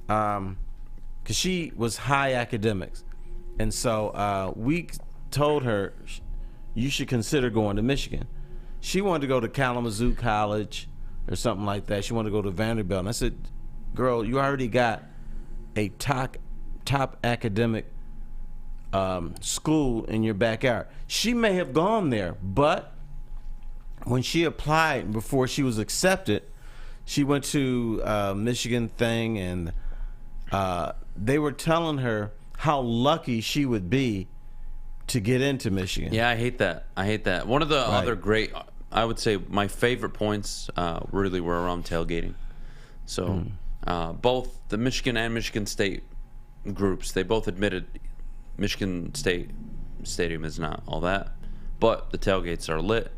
because she was high academics. And so we told her, you should consider going to Michigan. She wanted to go to Kalamazoo College or something like that. She wanted to go to Vanderbilt. And I said, girl, you already got a top academic school in your backyard. She may have gone there, but when she applied before she was accepted, she went to Michigan thing, and they were telling her how lucky she would be to get into Michigan. Yeah, I hate that. One of the other great, I would say my favorite points really were around tailgating. So both the Michigan and Michigan State groups, they both admitted Michigan State Stadium is not all that, but the tailgates are lit.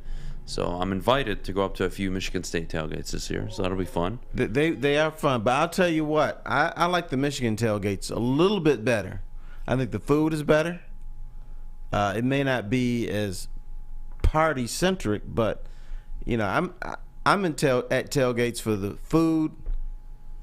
So I'm invited to go up to a few Michigan State tailgates this year, so that'll be fun. They are fun, but I'll tell you what, I like the Michigan tailgates a little bit better. I think the food is better. It may not be as party centric, but you know, I'm at tailgates for the food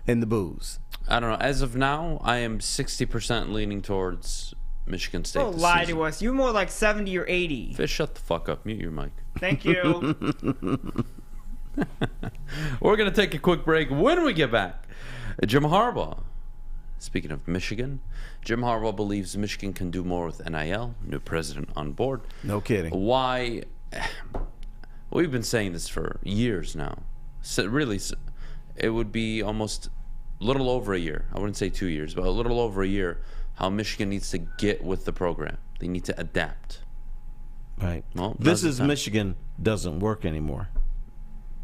and the booze. I don't know. As of now, I am 60% leaning towards Michigan State. Don't lie to us. You're more like 70 or 80. Fish, shut the fuck up. Mute your mic. Thank you. We're going to take a quick break. When we get back, Jim Harbaugh. Speaking of Michigan, Jim Harbaugh believes Michigan can do more with NIL. New president on board. No kidding. Why? We've been saying this for years now. So really, it would be almost a little over a year. I wouldn't say 2 years, but a little over a year. How Michigan needs to get with the program. They need to adapt. Right. Well, this is Michigan doesn't work anymore.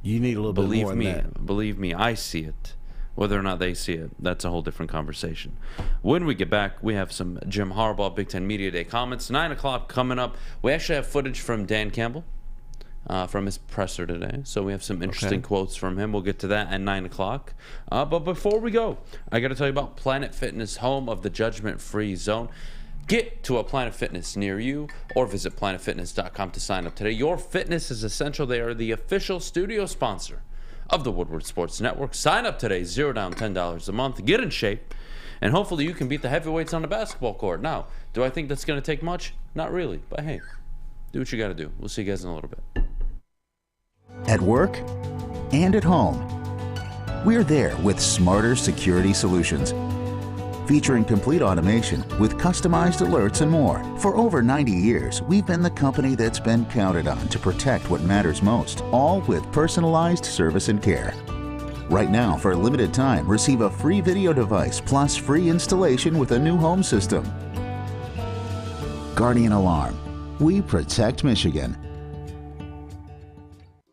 You need a little bit more than that. Believe me, I see it. Whether or not they see it, that's a whole different conversation. When we get back, we have some Jim Harbaugh Big Ten Media Day comments. 9 o'clock coming up. We actually have footage from Dan Campbell from his presser today. So we have some interesting quotes from him. We'll get to that at 9 o'clock. But before we go, I got to tell you about Planet Fitness, home of the judgment-free zone. Get to a Planet Fitness near you or visit planetfitness.com to sign up today. Your fitness is essential. They are the official studio sponsor of the Woodward Sports Network. Sign up today, $0 down, $10 a month. Get in shape, and hopefully you can beat the heavyweights on the basketball court. Now, do I think that's going to take much? Not really, but hey, do what you got to do. We'll see you guys in a little bit. At work and at home, we're there with smarter security solutions. Featuring complete automation with customized alerts and more. For over 90 years, we've been the company that's been counted on to protect what matters most, all with personalized service and care. Right now, for a limited time, receive a free video device plus free installation with a new home system. Guardian Alarm. We protect Michigan.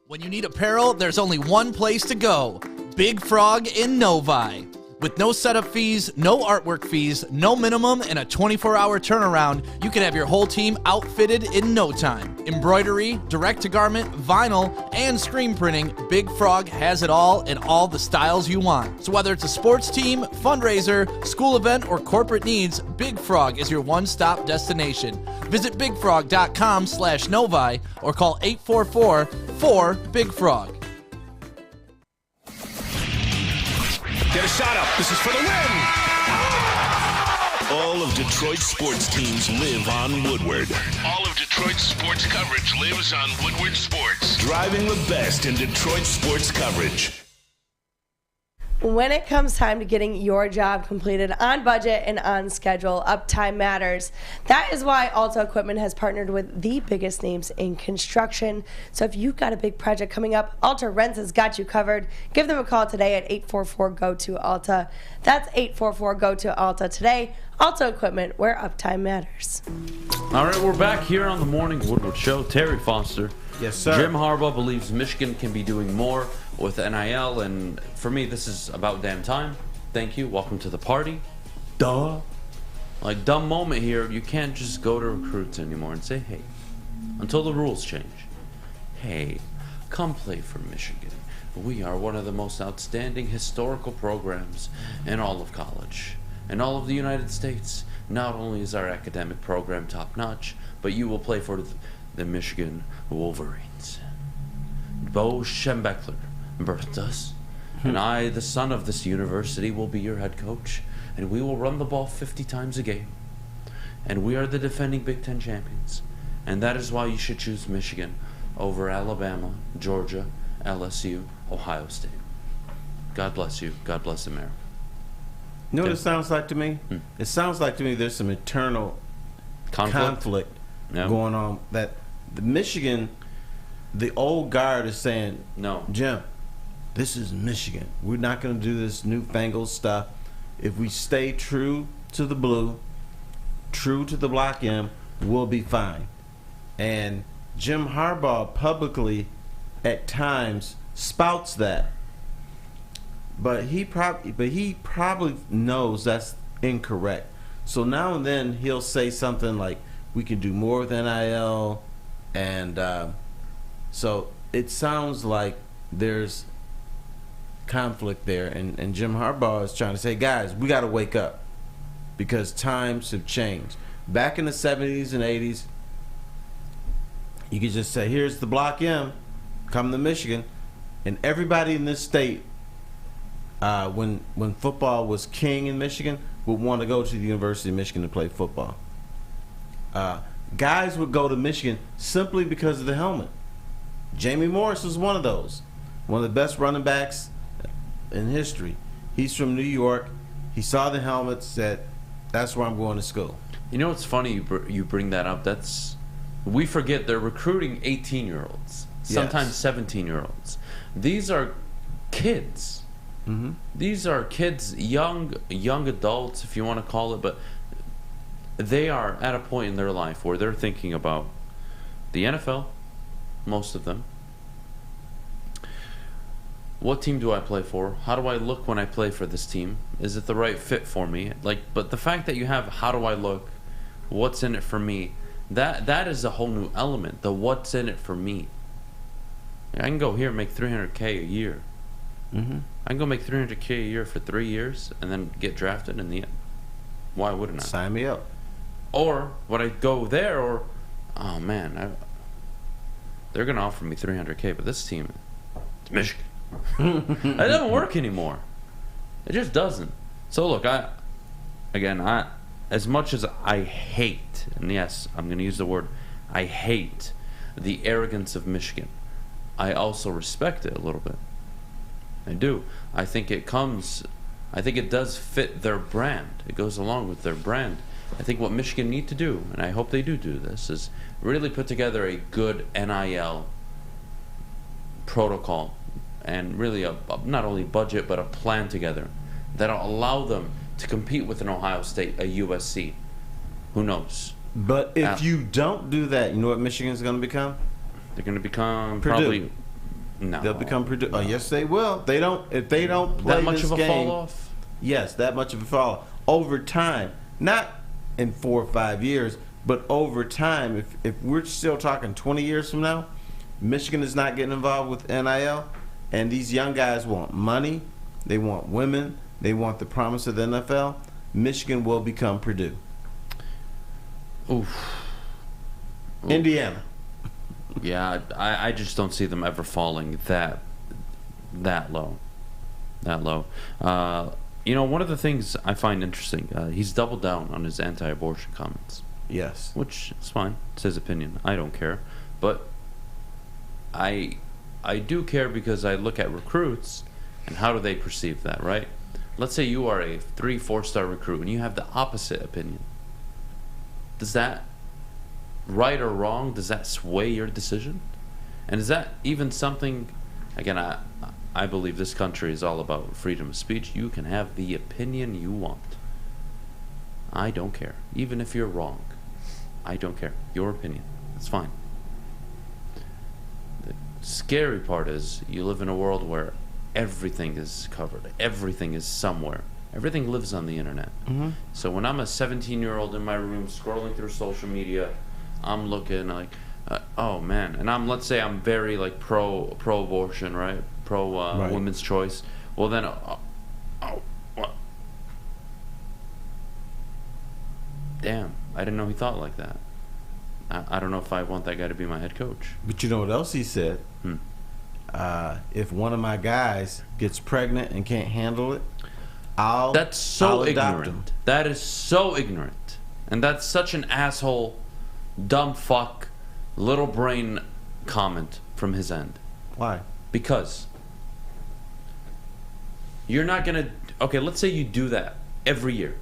When you need apparel, there's only one place to go. Big Frog in Novi. With no setup fees, no artwork fees, no minimum, and a 24-hour turnaround, you can have your whole team outfitted in no time. Embroidery, direct-to-garment, vinyl, and screen printing, Big Frog has it all in all the styles you want. So whether it's a sports team, fundraiser, school event, or corporate needs, Big Frog is your one-stop destination. Visit bigfrog.com/Novi or call 844-4-BIG-FROG. Get a shot up. This is for the win. All of Detroit's sports teams live on Woodward. All of Detroit's sports coverage lives on Woodward Sports. Driving the best in Detroit sports coverage. When it comes time to getting your job completed on budget and on schedule, uptime matters. That is why Alta Equipment has partnered with the biggest names in construction. So if you've got a big project coming up, Alta Rents has got you covered. Give them a call today at 844-GO-TO-ALTA. That's 844-GO-TO-ALTA today. Alta Equipment, where uptime matters. All right, we're back here on the Morning Woodward Show. Terry Foster. Yes, sir. Jim Harbaugh believes Michigan can be doing more with NIL, and for me, this is about damn time. Thank you. Welcome to the party. Duh. Like, dumb moment here. You can't just go to recruits anymore and say, hey, until the rules change. Hey, come play for Michigan. We are one of the most outstanding historical programs in all of college. In all of the United States. Not only is our academic program top-notch, but you will play for the Michigan Wolverines. Bo Schembechler birthed us, and I, the son of this university, will be your head coach, and we will run the ball 50 times a game. And we are the defending Big Ten champions, and that is why you should choose Michigan over Alabama, Georgia, LSU, Ohio State. God bless you. God bless America. You know what it sounds like to me? It sounds like to me there's some internal conflict going on. That the Michigan, the old guard is saying, no, Jim, this is Michigan. We're not going to do this newfangled stuff. If we stay true to the blue, true to the Block M, we'll be fine. And Jim Harbaugh publicly at times spouts that. But he probably knows that's incorrect. So now and then he'll say something like, we can do more with NIL. And so it sounds like there's conflict there. And Jim Harbaugh is trying to say, guys, we got to wake up because times have changed. Back in the 70s and 80s, you could just say, here's the Block M, come to Michigan. And everybody in this state, when football was king in Michigan, would want to go to the University of Michigan to play football. Guys would go to Michigan simply because of the helmet. Jamie Morris was one of those. One of the best running backs in history. He's from New York. He saw the helmet, said, that's where I'm going to school. You know what's funny you bring that up? We forget they're recruiting 18-year-olds, sometimes 17-year-olds. These are kids. Mm-hmm. These are kids, young adults, if you want to call it, but they are at a point in their life where they're thinking about the NFL, most of them, what team do I play for? How do I look when I play for this team? Is it the right fit for me? But the fact that you have how do I look, what's in it for me, that is a whole new element. The what's in it for me. I can go here and make $300K a year. Mm-hmm. I can go make $300K a year for 3 years and then get drafted in the end. Why wouldn't I? Sign me up. Or would I go there? Or oh man, they're gonna offer me $300K, but this team, it's Michigan. It doesn't work anymore. It just doesn't. So look, I as much as I hate, and yes, I'm going to use the word, I hate the arrogance of Michigan, I also respect it a little bit. I do. I think it does fit their brand. It goes along with their brand. I think what Michigan need to do, and I hope they do this, is really put together a good NIL protocol and really a not only budget but a plan together that'll allow them to compete with an Ohio State, a USC. Who knows? But if you don't do that, you know what Michigan's going to become? They're going to become Purdue. Probably no. They'll become Purdue. Oh, yes, they will. If they don't play that much this of a game, fall off. Yes, that much of a fall off over time. Not in 4 or 5 years, but over time. If we're still talking 20 years from now, Michigan is not getting involved with NIL. And these young guys want money, they want women, they want the promise of the NFL. Michigan will become Purdue. Oof. Indiana. Yeah, I just don't see them ever falling that low. That low. One of the things I find interesting, he's doubled down on his anti-abortion comments. Yes. Which is fine. It's his opinion. I don't care. But I do care because I look at recruits and how do they perceive that, right? Let's say you are a 3-4 star recruit and you have the opposite opinion. Does that, right or wrong, does that sway your decision? And is that even something, again, I believe this country is all about freedom of speech. You can have the opinion you want. I don't care. Even if you're wrong. I don't care. Your opinion. It's fine. The scary part is you live in a world where everything is covered. Everything is somewhere. Everything lives on the internet. Mm-hmm. So when I'm a 17-year-old in my room scrolling through social media, I'm looking like, oh man, and let's say I'm very like pro-abortion, right? Right. Women's choice. Well then, what? Damn, I didn't know he thought like that. I don't know if I want that guy to be my head coach. But you know what else he said? If one of my guys gets pregnant and can't handle it, I'll adopt him. That is so ignorant. And that's such an asshole, dumb fuck, little brain comment from his end. Why? Because you're not going to... Okay, let's say you do that every year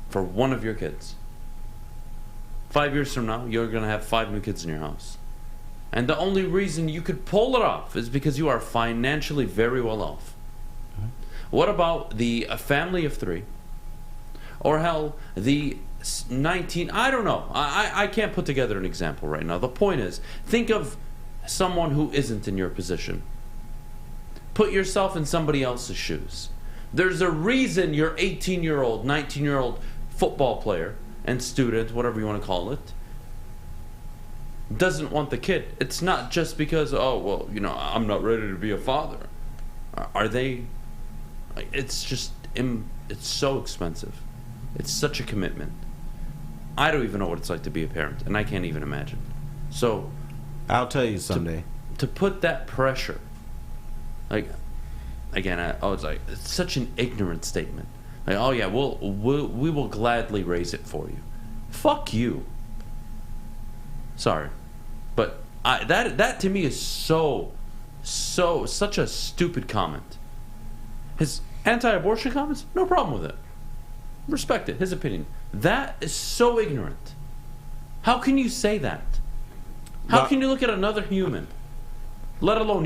for one of your kids. 5 years from now, you're going to have 5 new kids in your house. And the only reason you could pull it off is because you are financially very well off. Mm-hmm. What about a family of 3? Or hell, the 19... I don't know. I can't put together an example right now. The point is, think of someone who isn't in your position. Put yourself in somebody else's shoes. There's a reason your 18-year-old, 19-year-old football player and student, whatever you want to call it, doesn't want the kid. It's not just because, I'm not ready to be a father. Are they? It's just, it's so expensive. It's such a commitment. I don't even know what it's like to be a parent, and I can't even imagine. So, I'll tell you someday. To put that pressure, like, again, it's such an ignorant statement. Like, oh yeah, we will gladly raise it for you. Fuck you. Sorry, but that to me is such a stupid comment. His anti-abortion comments, no problem with it. Respect it, his opinion. That is so ignorant. How can you say that? How can you look at another human, let alone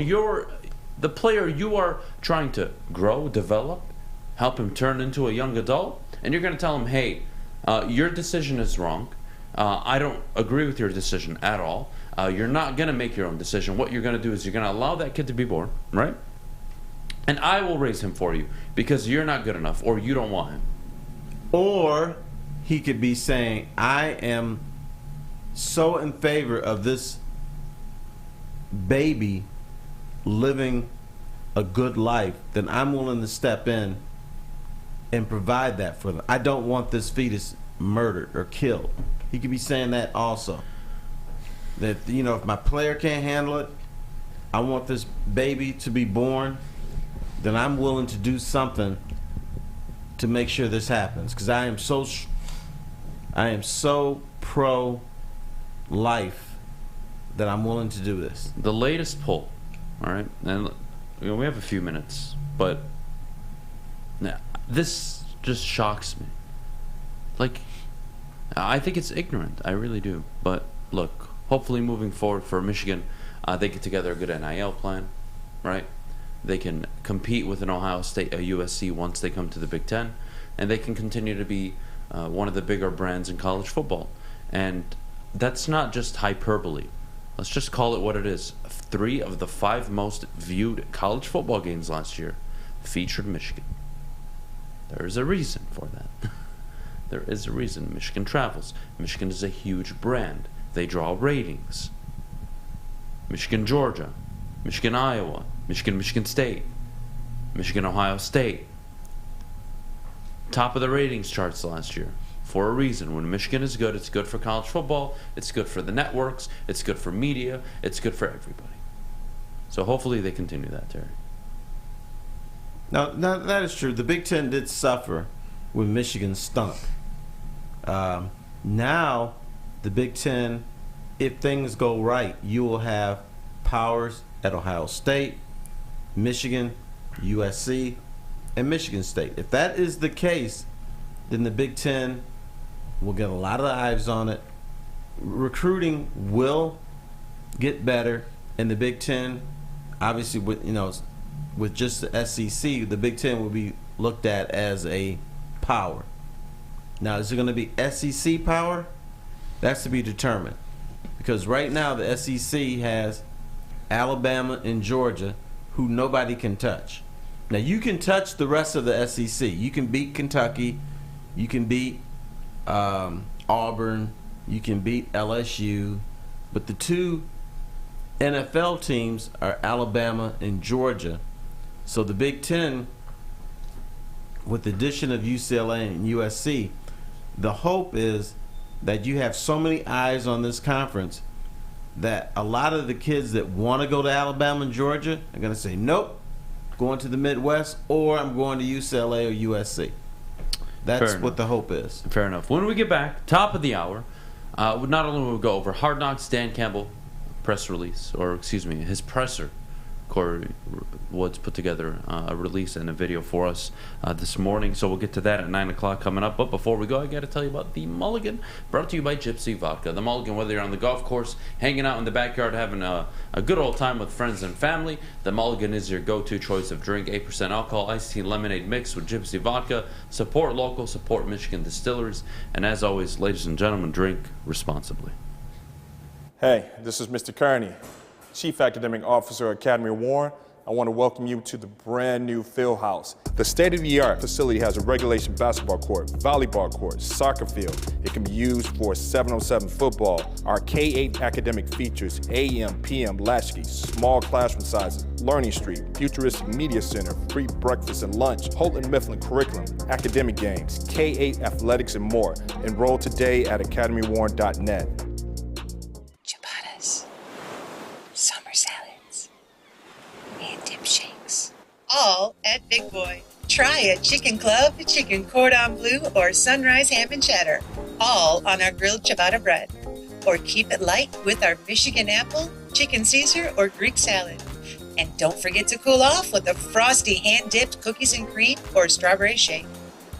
the player you are trying to grow, develop, help him turn into a young adult, and you're going to tell him, hey, your decision is wrong. I don't agree with your decision at all. You're not going to make your own decision. What you're going to do is you're going to allow that kid to be born, right? And I will raise him for you because you're not good enough or you don't want him. Or he could be saying, I am so in favor of this baby living a good life that I'm willing to step in and provide that for them. I don't want this fetus murdered or killed. He could be saying that also. That, you know, if my player can't handle it, I want this baby to be born, then I'm willing to do something to make sure this happens. Because I am so pro-life that I'm willing to do this. The latest poll, all right, and we have a few minutes, but this just shocks me. Like, I think it's ignorant. I really do. But look, hopefully moving forward for Michigan, they get together a good NIL plan, right? They can compete with an Ohio State, a USC once they come to the Big Ten, and they can continue to be one of the bigger brands in college football. And that's not just hyperbole. Let's just call it what it is. 3 of the 5 most viewed college football games last year featured Michigan. There is a reason for that. There is a reason. Michigan travels. Michigan is a huge brand. They draw ratings. Michigan, Georgia. Michigan, Iowa. Michigan, Michigan State. Michigan, Ohio State. Top of the ratings charts last year. For a reason. When Michigan is good, it's good for college football. It's good for the networks. It's good for media. It's good for everybody. So hopefully they continue that, Terry. Now that is true. The Big Ten did suffer when Michigan stunk. Now, the Big Ten, if things go right, you will have powers at Ohio State, Michigan, USC, and Michigan State. If that is the case, then the Big Ten will get a lot of eyes on it. Recruiting will get better, and the Big Ten, obviously, with just the SEC, the Big Ten will be looked at as a power. Now, is it going to be SEC power? That's to be determined. Because right now, the SEC has Alabama and Georgia, who nobody can touch. Now, you can touch the rest of the SEC. You can beat Kentucky. You can beat Auburn. You can beat LSU. But the 2 NFL teams are Alabama and Georgia. So the Big Ten, with the addition of UCLA and USC, the hope is that you have so many eyes on this conference that a lot of the kids that want to go to Alabama and Georgia are going to say, nope, going to the Midwest, or I'm going to UCLA or USC. That's what the hope is. Fair enough. When we get back, top of the hour, not only will we go over Hard Knocks, Dan Campbell press release, or excuse me, his presser. Corey Woods put together a release and a video for us this morning, so we'll get to that at 9 o'clock coming up. But before we go, I got to tell you about the Mulligan, brought to you by Gypsy Vodka. The Mulligan, whether you're on the golf course, hanging out in the backyard, having a good old time with friends and family, the Mulligan is your go-to choice of drink. 8% alcohol, iced tea, lemonade mixed with Gypsy Vodka. Support local, support Michigan distilleries, and as always, ladies and gentlemen, drink responsibly. Hey, this is Mr. Kearney, Chief Academic Officer, Academy of Warren. I want to welcome you to the brand new field house. The state-of-the-art facility has a regulation basketball court, volleyball court, soccer field. It can be used for 7-on-7 football. Our K-8 academic features AM, PM, latchkey, small classroom sizes, Learning Street, futuristic media center, free breakfast and lunch, Holton Mifflin curriculum, academic games, K-8 athletics, and more. Enroll today at academywarren.net. Summer salads, and dip shakes. All at Big Boy. Try a chicken club, chicken cordon bleu, or sunrise ham and cheddar. All on our grilled ciabatta bread. Or keep it light with our Michigan apple, chicken Caesar, or Greek salad. And don't forget to cool off with a frosty hand-dipped cookies and cream or strawberry shake.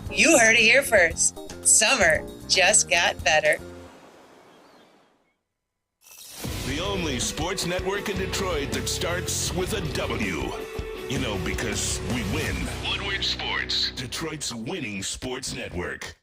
You heard it here first. Summer just got better. The only sports network in Detroit that starts with a W. You know, because we win. Woodward Sports, Detroit's winning sports network.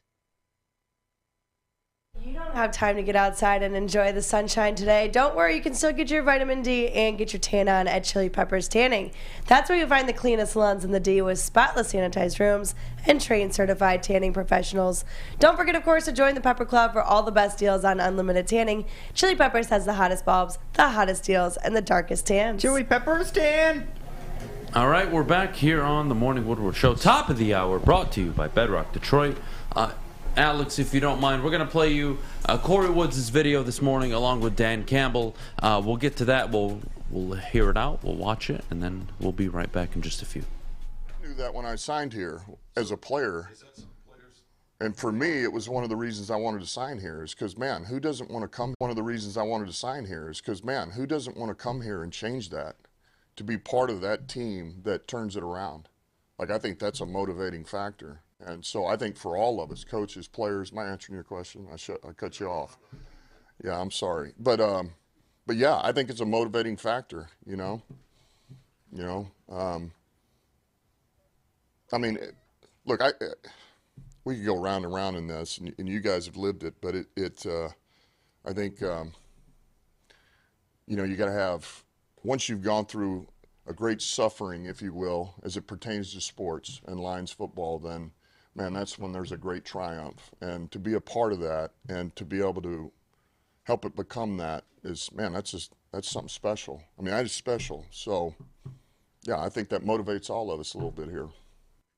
You don't have time to get outside and enjoy the sunshine today. Don't worry, you can still get your vitamin D and get your tan on at Chili Peppers Tanning. That's where you'll find the cleanest salons in the D with spotless sanitized rooms and trained certified tanning professionals. Don't forget, of course, to join the Pepper Club for all the best deals on unlimited tanning. Chili Peppers has the hottest bulbs, the hottest deals, and the darkest tans. Chili Peppers tan. All right, we're back here on the Morning Woodward Show. Top of the hour, brought to you by Bedrock Detroit. Alex, if you don't mind, we're going to play you Corey Woods' video this morning along with Dan Campbell. We'll get to that. We'll hear it out. We'll watch it, and then we'll be right back in just a few. I knew that when I signed here as a player. And for me, it was one of the reasons I wanted to sign here is because, man, who doesn't want to come? One of the reasons I wanted to sign here is because, man, who doesn't want to come here and change that, to be part of that team that turns it around? Like, I think that's a motivating factor. And so I think for all of us, coaches, players, am I answering your question? I cut you off. Yeah, I'm sorry. But yeah, I think it's a motivating factor, you know. I mean, look, we could go round and round in this, and you guys have lived it, but I think, you got to have, once you've gone through a great suffering, if you will, as it pertains to sports and Lions football, then, man, that's when there's a great triumph. And to be a part of that and to be able to help it become that is, man, that's something special. I mean, that is special. So, yeah, I think that motivates all of us a little bit here.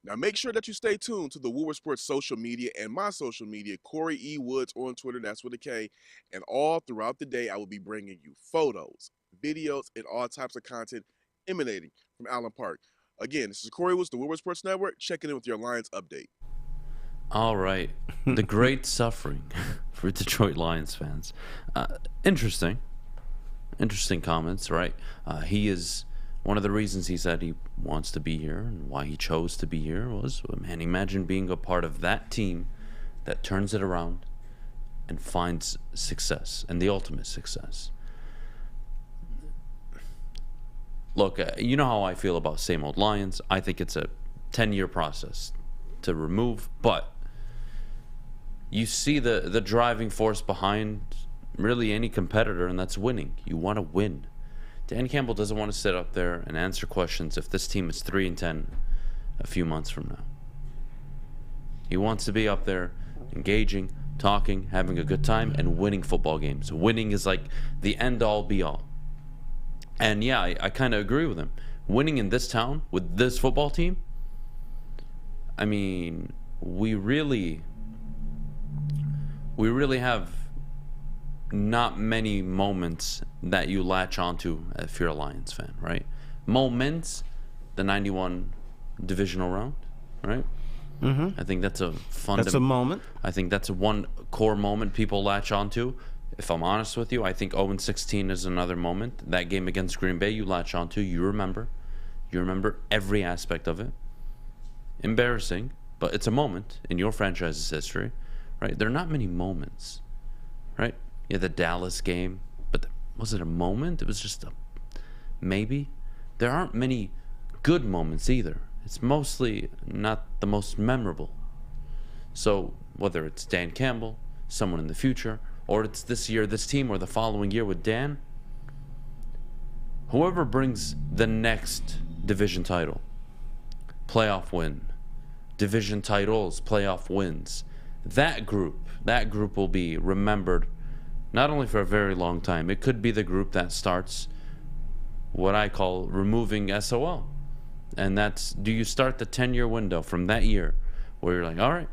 Now, make sure that you stay tuned to the Woodward Sports social media and my social media, Corey E. Woods on Twitter, that's with a K. And all throughout the day, I will be bringing you photos, videos, and all types of content emanating from Allen Park. Again, this is Corey Woods, the Woodward Sports Network, checking in with your Lions update. All right. The great suffering for Detroit Lions fans. Interesting comments, right? He is... One of the reasons he said he wants to be here and why he chose to be here was, man, imagine being a part of that team that turns it around and finds success and the ultimate success. Look, you know how I feel about same old Lions. I think it's a 10-year process to remove, but you see the driving force behind really any competitor, and that's winning. You want to win. Dan Campbell doesn't want to sit up there and answer questions if this team is 3-10 a few months from now. He wants to be up there engaging, talking, having a good time, and winning football games. Winning is like the end-all, be-all. And yeah, I kind of agree with him. Winning in this town with this football team, I mean, we really have not many moments that you latch onto if you're a Lions fan, right? Moments, the 91 divisional round, right? Mm-hmm. I think that's a That's a moment. I think that's one core moment people latch onto. If I'm honest with you, I think 0-16 is another moment. That game against Green Bay, you latch onto. You remember every aspect of it. Embarrassing, but it's a moment in your franchise's history, right? There are not many moments, right? Yeah, the Dallas game, but was it a moment? It was just a maybe. There aren't many good moments either. It's mostly not the most memorable. So whether it's Dan Campbell, someone in the future, or it's this year, this team, or the following year with Dan, whoever brings the next division title, playoff win, division titles, playoff wins, that group will be remembered not only for a very long time. It could be the group that starts what I call removing S.O.L. And that's, do you start the 10-year window from that year where you're like, all right,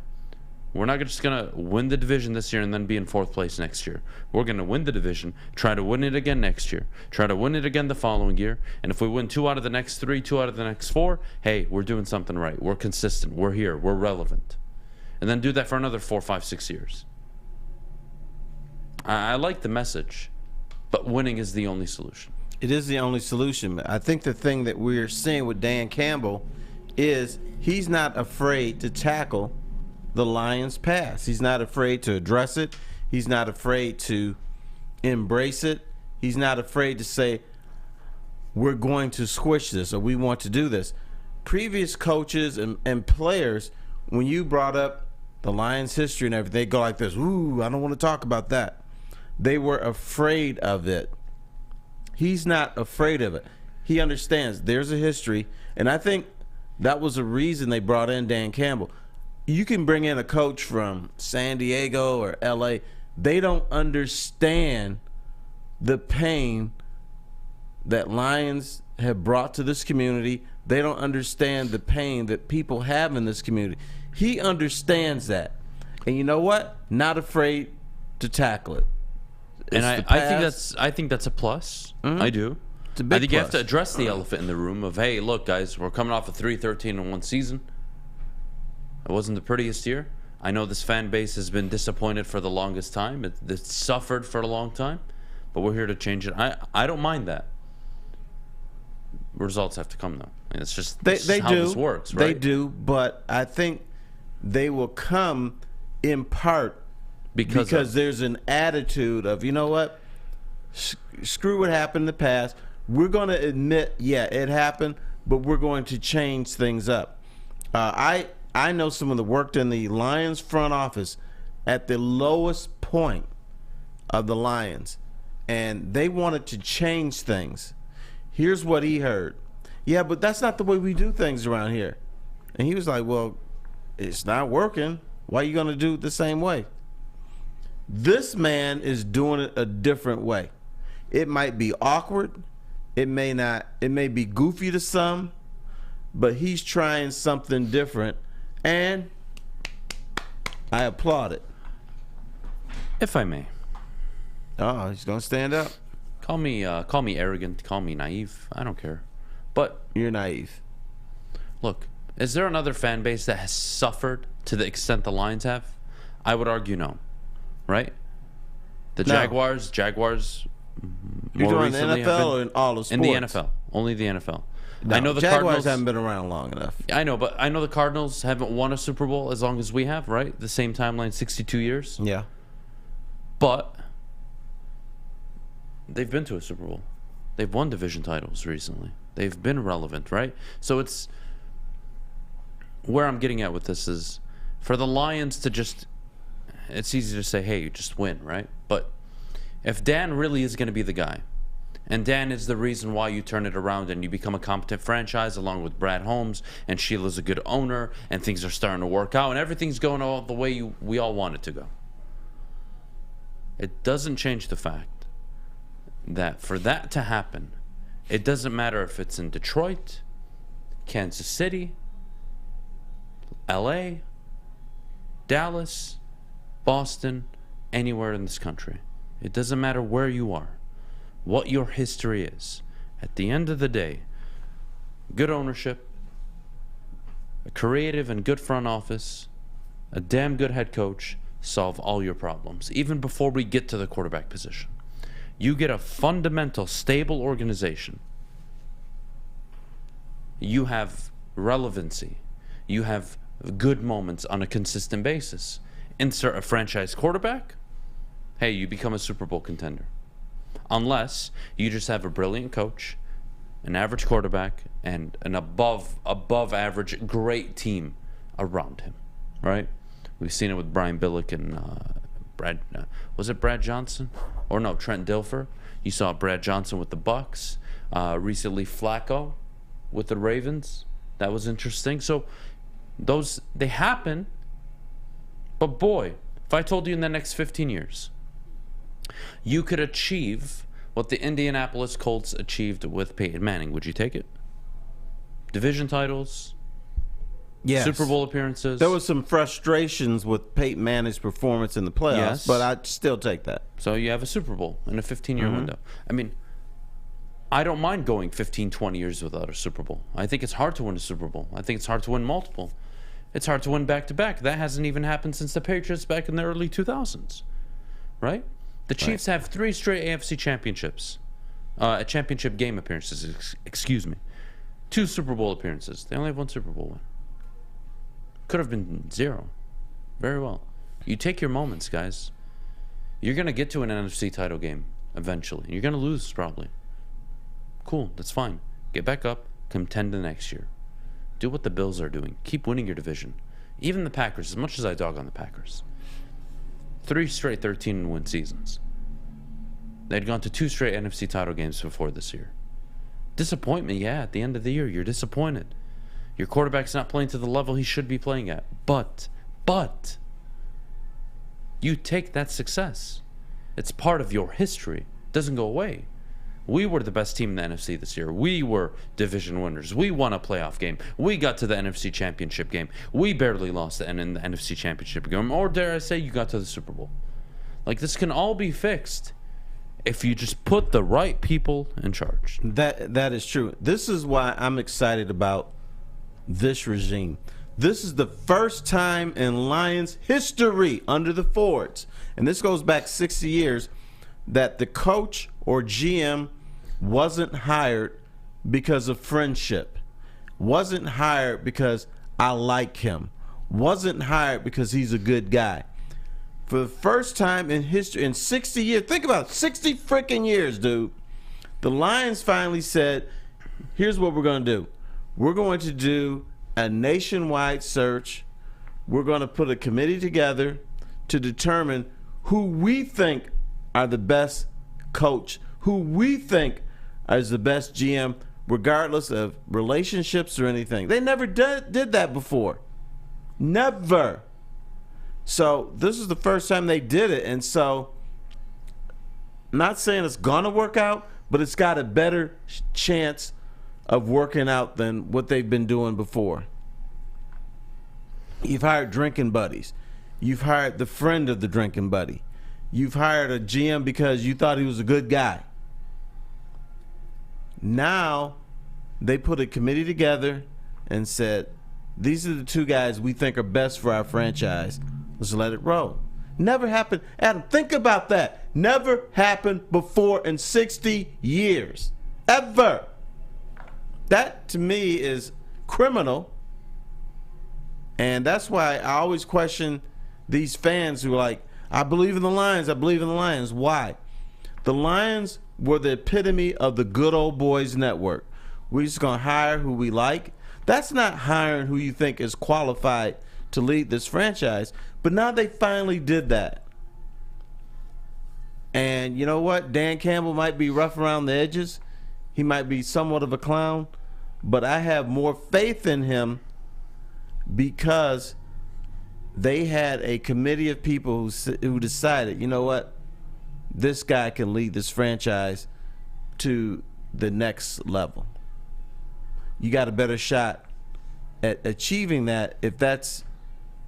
we're not just going to win the division this year and then be in fourth place next year. We're going to win the division, try to win it again next year, try to win it again the following year. And if we win 2 out of the next 3, 2 out of the next 4, hey, we're doing something right. We're consistent. We're here. We're relevant. And then do that for another 4, 5, 6 years. I like the message, but winning is the only solution. It is the only solution. I think the thing that we're seeing with Dan Campbell is he's not afraid to tackle the Lions' past. He's not afraid to address it. He's not afraid to embrace it. He's not afraid to say, we're going to squish this or we want to do this. Previous coaches and players, when you brought up the Lions' history and everything, they go like this, ooh, I don't want to talk about that. They were afraid of it. He's not afraid of it. He understands there's a history, and I think that was the reason they brought in Dan Campbell. You can bring in a coach from San Diego or L.A. They don't understand the pain that Lions have brought to this community. They don't understand the pain that people have in this community. He understands that. And you know what? Not afraid to tackle it. And I think that's a plus. Mm-hmm. I do. It's a big I think you have plus. to address the elephant in the room of, hey, look, guys, we're coming off a 3-13-1 season. It wasn't the prettiest year. I know this fan base has been disappointed for the longest time. It's suffered for a long time, but we're here to change it. I don't mind that. Results have to come, though. And it's just They how do. this works, right? They do, but I think they will come in part because there's an attitude of, you know what, screw what happened in the past. We're going to admit, yeah, it happened, but we're going to change things up. I know someone that worked in the Lions front office at the lowest point of the Lions, and they wanted to change things. Here's what he heard. Yeah, but that's not the way we do things around here. And he was like, well, it's not working. Why are you going to do it the same way? This man is doing it a different way. It might be awkward. It may not. It may be goofy to some, but he's trying something different, and I applaud it. If I may. Oh, he's going to stand up. Call me arrogant, call me naive. I don't care. But you're naive. Look, is there another fan base that has suffered to the extent the Lions have? I would argue no. Right? The No. Jaguars You're more doing the recently have NFL been- or in all of In the sports? NFL. Only the NFL. No, I know the Jaguars Cardinals haven't been around long enough. I know, but I know the Cardinals haven't won a Super Bowl as long as we have, right? The same timeline, 62 years. Yeah. But they've been to a Super Bowl. They've won division titles recently. They've been relevant, right? So it's where I'm getting at with this is for the Lions to just, it's easy to say, hey, you just win, right? But if Dan really is going to be the guy, and Dan is the reason why you turn it around and you become a competent franchise along with Brad Holmes, and Sheila's a good owner, and things are starting to work out, and everything's going all the way we all want it to go. It doesn't change the fact that for that to happen, it doesn't matter if it's in Detroit, Kansas City, LA, Dallas, Boston, anywhere in this country. It doesn't matter where you are, what your history is. At the end of the day, good ownership, a creative and good front office, a damn good head coach solve all your problems, even before we get to the quarterback position. You get a fundamental, stable organization. You have relevancy. You have good moments on a consistent basis. Insert a franchise quarterback, hey, you become a Super Bowl contender. Unless you just have a brilliant coach, an average quarterback, and an above average great team around him, right? We've seen it with Brian Billick and was it Brad Johnson? Or no, Trent Dilfer. You saw Brad Johnson with the Bucks. Recently Flacco with the Ravens. That was interesting. So those, they happen. But boy, if I told you in the next 15 years, you could achieve what the Indianapolis Colts achieved with Peyton Manning, would you take it? Division titles, Yes. Super Bowl appearances. There was some frustrations with Peyton Manning's performance in the playoffs, Yes. but I'd still take that. So you have a Super Bowl in a 15-year window. I mean, I don't mind going 15, 20 years without a Super Bowl. I think it's hard to win a Super Bowl. I think it's hard to win multiple. It's hard to win back-to-back. That hasn't even happened since the Patriots back in the early 2000s, right? The Chiefs have 3 straight AFC championships, championship game appearances, excuse me. 2 Super Bowl appearances. They only have 1 Super Bowl win. Could have been 0. Very well. You take your moments, guys. You're going to get to an NFC title game eventually. You're going to lose, probably. Cool, that's fine. Get back up, contend the next year. Do what the Bills are doing. Keep winning your division. even the Packers, as much as I dog on the Packers, 3 straight 13-win seasons. They'd gone to 2 straight NFC title games before this year. Disappointment, yeah, at the end of the year, you're disappointed. Your quarterback's not playing to the level he should be playing at. But, you take that success. It's part of your history. It doesn't go away. We were the best team in the NFC this year. We were division winners. We won a playoff game. We got to the NFC Championship game. We barely lost in the NFC Championship game. Or dare I say, you got to the Super Bowl. Like, this can all be fixed if you just put the right people in charge. That is true. This is why I'm excited about this regime. This is the first time in Lions history under the Fords, and this goes back 60 years, that the coach or GM wasn't hired because of friendship, wasn't hired because I like him, wasn't hired because he's a good guy. For the first time in history, in 60 years, think about it, 60 freaking years, dude, the Lions finally said, here's what we're going to do. We're going to do a nationwide search. We're going to put a committee together to determine who we think are the best coach, who we think is the best GM, regardless of relationships or anything. They never did that before. Never. So this is the first time they did it. And so, I'm not saying it's going to work out, but it's got a better chance of working out than what they've been doing before. You've hired drinking buddies. You've hired the friend of the drinking buddy. You've hired a GM because you thought he was a good guy. Now, they put a committee together and said, these are the 2 guys we think are best for our franchise. Let's let it roll. Never happened. Adam, think about that. Never happened before in 60 years. Ever. That, to me, is criminal. And that's why I always question these fans who are like, I believe in the Lions. I believe in the Lions. Why? The Lions were the epitome of the good old boys network. We're just going to hire who we like. That's not hiring who you think is qualified to lead this franchise. But now they finally did that. And you know what? Dan Campbell might be rough around the edges. He might be somewhat of a clown. But I have more faith in him because they had a committee of people who decided, you know what? This guy can lead this franchise to the next level. You got a better shot at achieving that if that's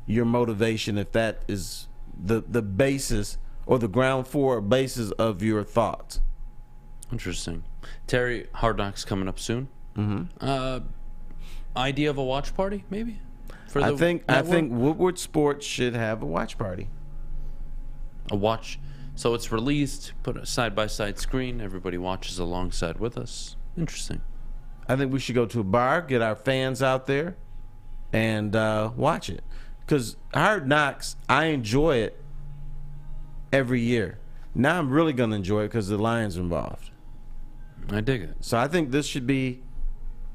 your motivation, if that is the basis or the ground floor basis of your thoughts. Interesting. Terry, Hard Knocks coming up soon. Mm-hmm. Idea of a watch party, maybe? For I think Woodward Sports should have a watch party. A watch. So it's released, put a side-by-side screen. Everybody watches alongside with us. Interesting. I think we should go to a bar, get our fans out there, and watch it. Because Hard Knocks, I enjoy it every year. Now I'm really going to enjoy it because the Lions are involved. I dig it. So I think this should be,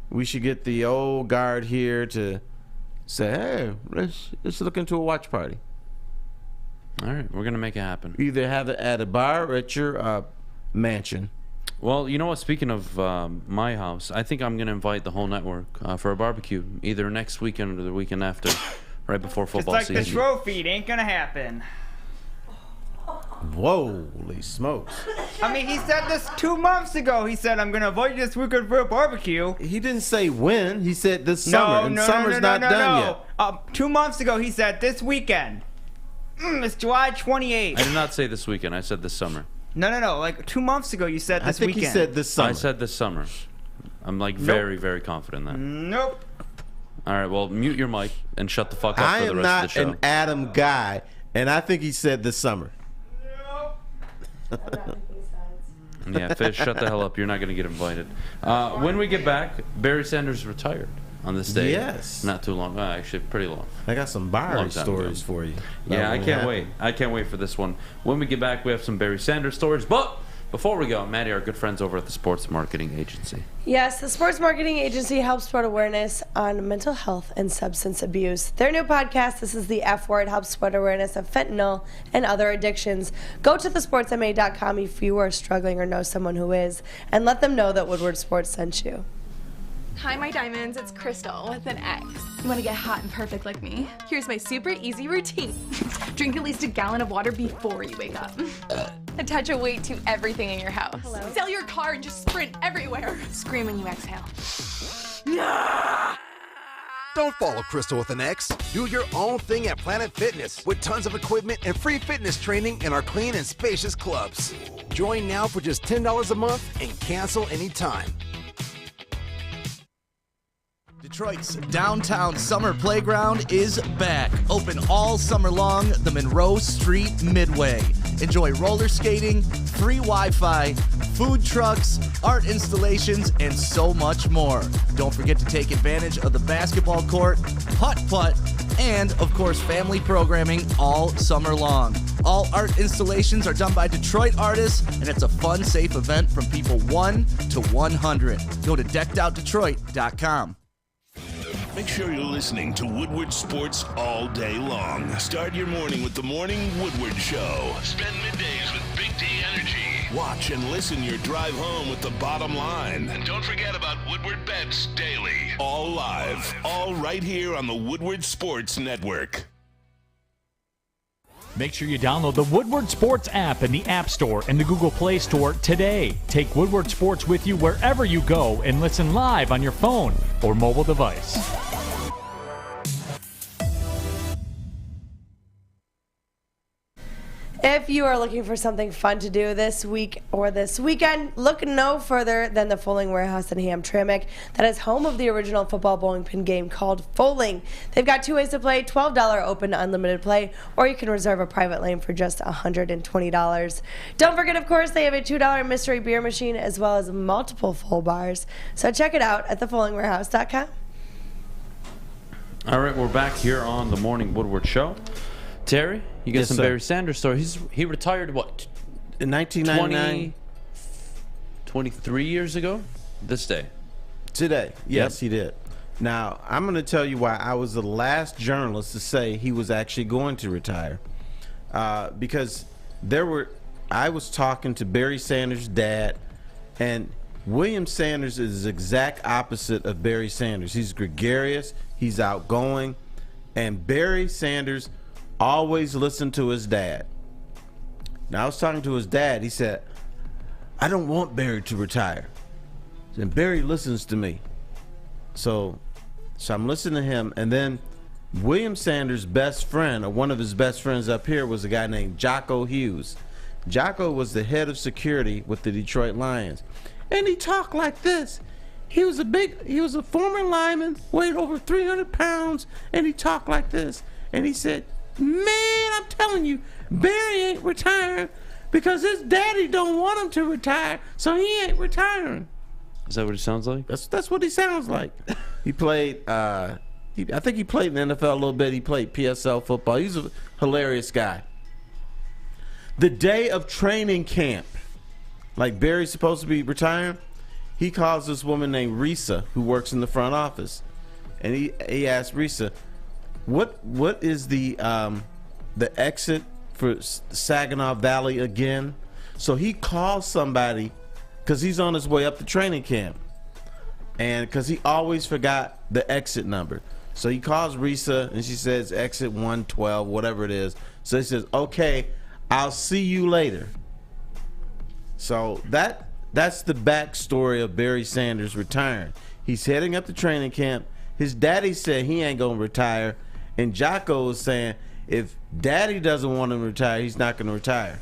we should get the old guard here to say, hey, let's look into a watch party. All right, we're going to make it happen. Either have it at a bar or at your mansion. Well, you know what? Speaking of my house, I think I'm going to invite the whole network for a barbecue, either next weekend or the weekend after, right before football season. Just like season. the trophy, it ain't going to happen. Holy smokes. I mean, he said this 2 months ago. He said, I'm going to invite you this weekend for a barbecue. He didn't say when. He said this summer. And summer's not done yet. 2 months ago, he said this weekend. It's July 28th. I did not say this weekend. I said this summer. No. Like 2 months ago, you said this weekend. I think he said this summer. I said this summer. I'm like very, very confident in that. Nope. All right, well, mute your mic and shut the fuck up for the rest of the show. I am not an Adham guy, and I think he said this summer. Yeah, Fish, shut the hell up. You're not going to get invited. When we get back, Barry Sanders retired on this day. Yes. Not too long. Actually, pretty long. I got some Barry stories for you. Yeah, I can't wait. I can't wait for this one. When we get back, we have some Barry Sanders stories. But Before we go, Maddie, our good friends over at the Sports Marketing Agency. Yes, the Sports Marketing Agency helps spread awareness on mental health and substance abuse. Their new podcast, This is the F Word, helps spread awareness of fentanyl and other addictions. Go to thesportsma.com if you are struggling or know someone who is, and let them know that Woodward Sports sent you. Hi, my diamonds. It's Crystal with an X. You want to get hot and perfect like me? Here's my super easy routine. Drink at least a gallon of water before you wake up. Attach a weight to everything in your house. Hello? Sell your car and just sprint everywhere. Scream when you exhale. Don't follow Crystal with an X. Do your own thing at Planet Fitness with tons of equipment and free fitness training in our clean and spacious clubs. Join now for just $10 a month and cancel anytime. Detroit's downtown summer playground is back. Open all summer long, the Monroe Street Midway. Enjoy roller skating, free Wi-Fi, food trucks, art installations, and so much more. Don't forget to take advantage of the basketball court, putt-putt, and, of course, family programming all summer long. All art installations are done by Detroit artists, and it's a fun, safe event from people 1 to 100. Go to deckedoutdetroit.com. Make sure you're listening to Woodward Sports all day long. Start your morning with the Morning Woodward Show. Spend middays with Big D Energy. Watch and listen your drive home with the Bottom Line. And don't forget about Woodward Bets Daily. All live, all right here on the Woodward Sports Network. Make sure you download the Woodward Sports app in the App Store and the Google Play Store today. Take Woodward Sports with you wherever you go and listen live on your phone or mobile device. If you are looking for something fun to do this week or this weekend, look no further than the Foaling Warehouse in Hamtramck. That is home of the original football bowling pin game called Foaling. They've got two ways to play, $12 open unlimited play, or you can reserve a private lane for just $120. Don't forget, of course, they have a $2 mystery beer machine as well as multiple full bars. So check it out at thefoalingwarehouse.com. All right, we're back here on the Morning Woodward Show. Terry, you got Yes, some sir. Barry Sanders story. He retired, what, in 1999? 23 years ago? This day. Today. Yes, he did. Now, I'm going to tell you why I was the last journalist to say he was actually going to retire. Because I was talking to Barry Sanders' dad, and William Sanders is the exact opposite of Barry Sanders. He's gregarious, he's outgoing, and Barry Sanders always listened to his dad. Now, I was talking to his dad. He said, I don't want Barry to retire. And Barry listens to me. So I'm listening to him. And then William Sanders' best friend, or one of his best friends up here, was a guy named Jocko Hughes. Jocko was the head of security with the Detroit Lions. And he talked like this. He was a former lineman, weighed over 300 pounds, and he talked like this. And he said, man, I'm telling you, Barry ain't retiring because his daddy don't want him to retire, so he ain't retiring. Is that what he sounds like? That's what he sounds like. He played, I think he played in the NFL a little bit. He played PSL football. He's a hilarious guy. The day of training camp, like Barry's supposed to be retiring, he calls this woman named Risa, who works in the front office, and he asked Risa, What is the exit for Saginaw Valley again? So he calls somebody because he's on his way up to training camp, and because he always forgot the exit number. So he calls Risa and she says exit 112, whatever it is. So he says, okay, I'll see you later. So that's the backstory of Barry Sanders retiring. He's heading up to training camp. His daddy said he ain't gonna retire. And Jocko was saying if daddy doesn't want him to retire, he's not going to retire.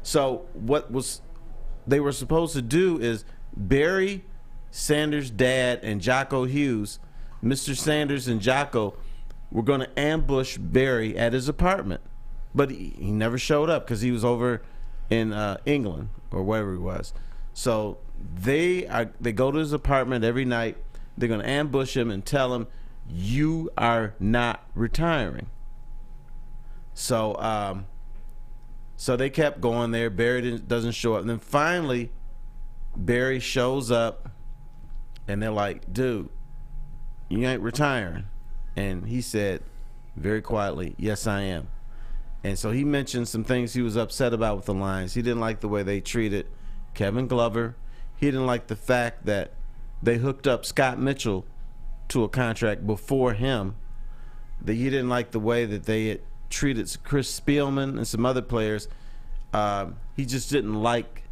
So what they were supposed to do is Barry Sanders' dad and Jocko Hughes, Mr. Sanders and Jocko, were going to ambush Barry at his apartment. But he never showed up because he was over in England or wherever he was. So they go to his apartment every night. They're going to ambush him and tell him, you are not retiring. So So they kept going there. Barry doesn't show up. And then finally, Barry shows up, and they're like, dude, you ain't retiring. And he said very quietly, yes, I am. And so he mentioned some things he was upset about with the Lions. He didn't like the way they treated Kevin Glover. He didn't like the fact that they hooked up Scott Mitchell to a contract before him. That he didn't like the way that they had treated Chris Spielman and some other players. He just didn't like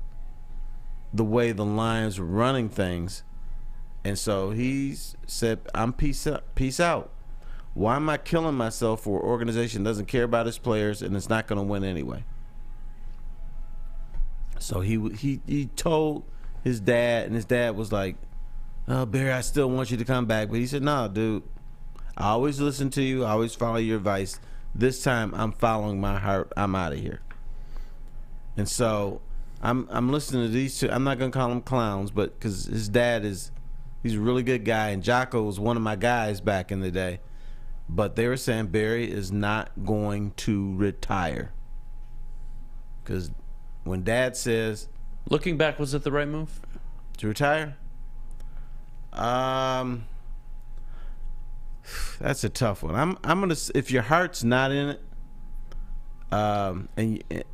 the way the Lions were running things. And so he said, I'm peace out. Why am I killing myself for an organization that doesn't care about its players and it's not going to win anyway? So he told his dad, and his dad was like, oh, Barry, I still want you to come back. But he said, no, dude, I always listen to you. I always follow your advice. This time I'm following my heart. I'm out of here. And so I'm listening to these two. I'm not going to call them clowns, but because his dad he's a really good guy, and Jocko was one of my guys back in the day. But they were saying Barry is not going to retire. Because when Dad says... Looking back, was it the right move? To retire? That's a tough one. I'm gonna, if your heart's not in it,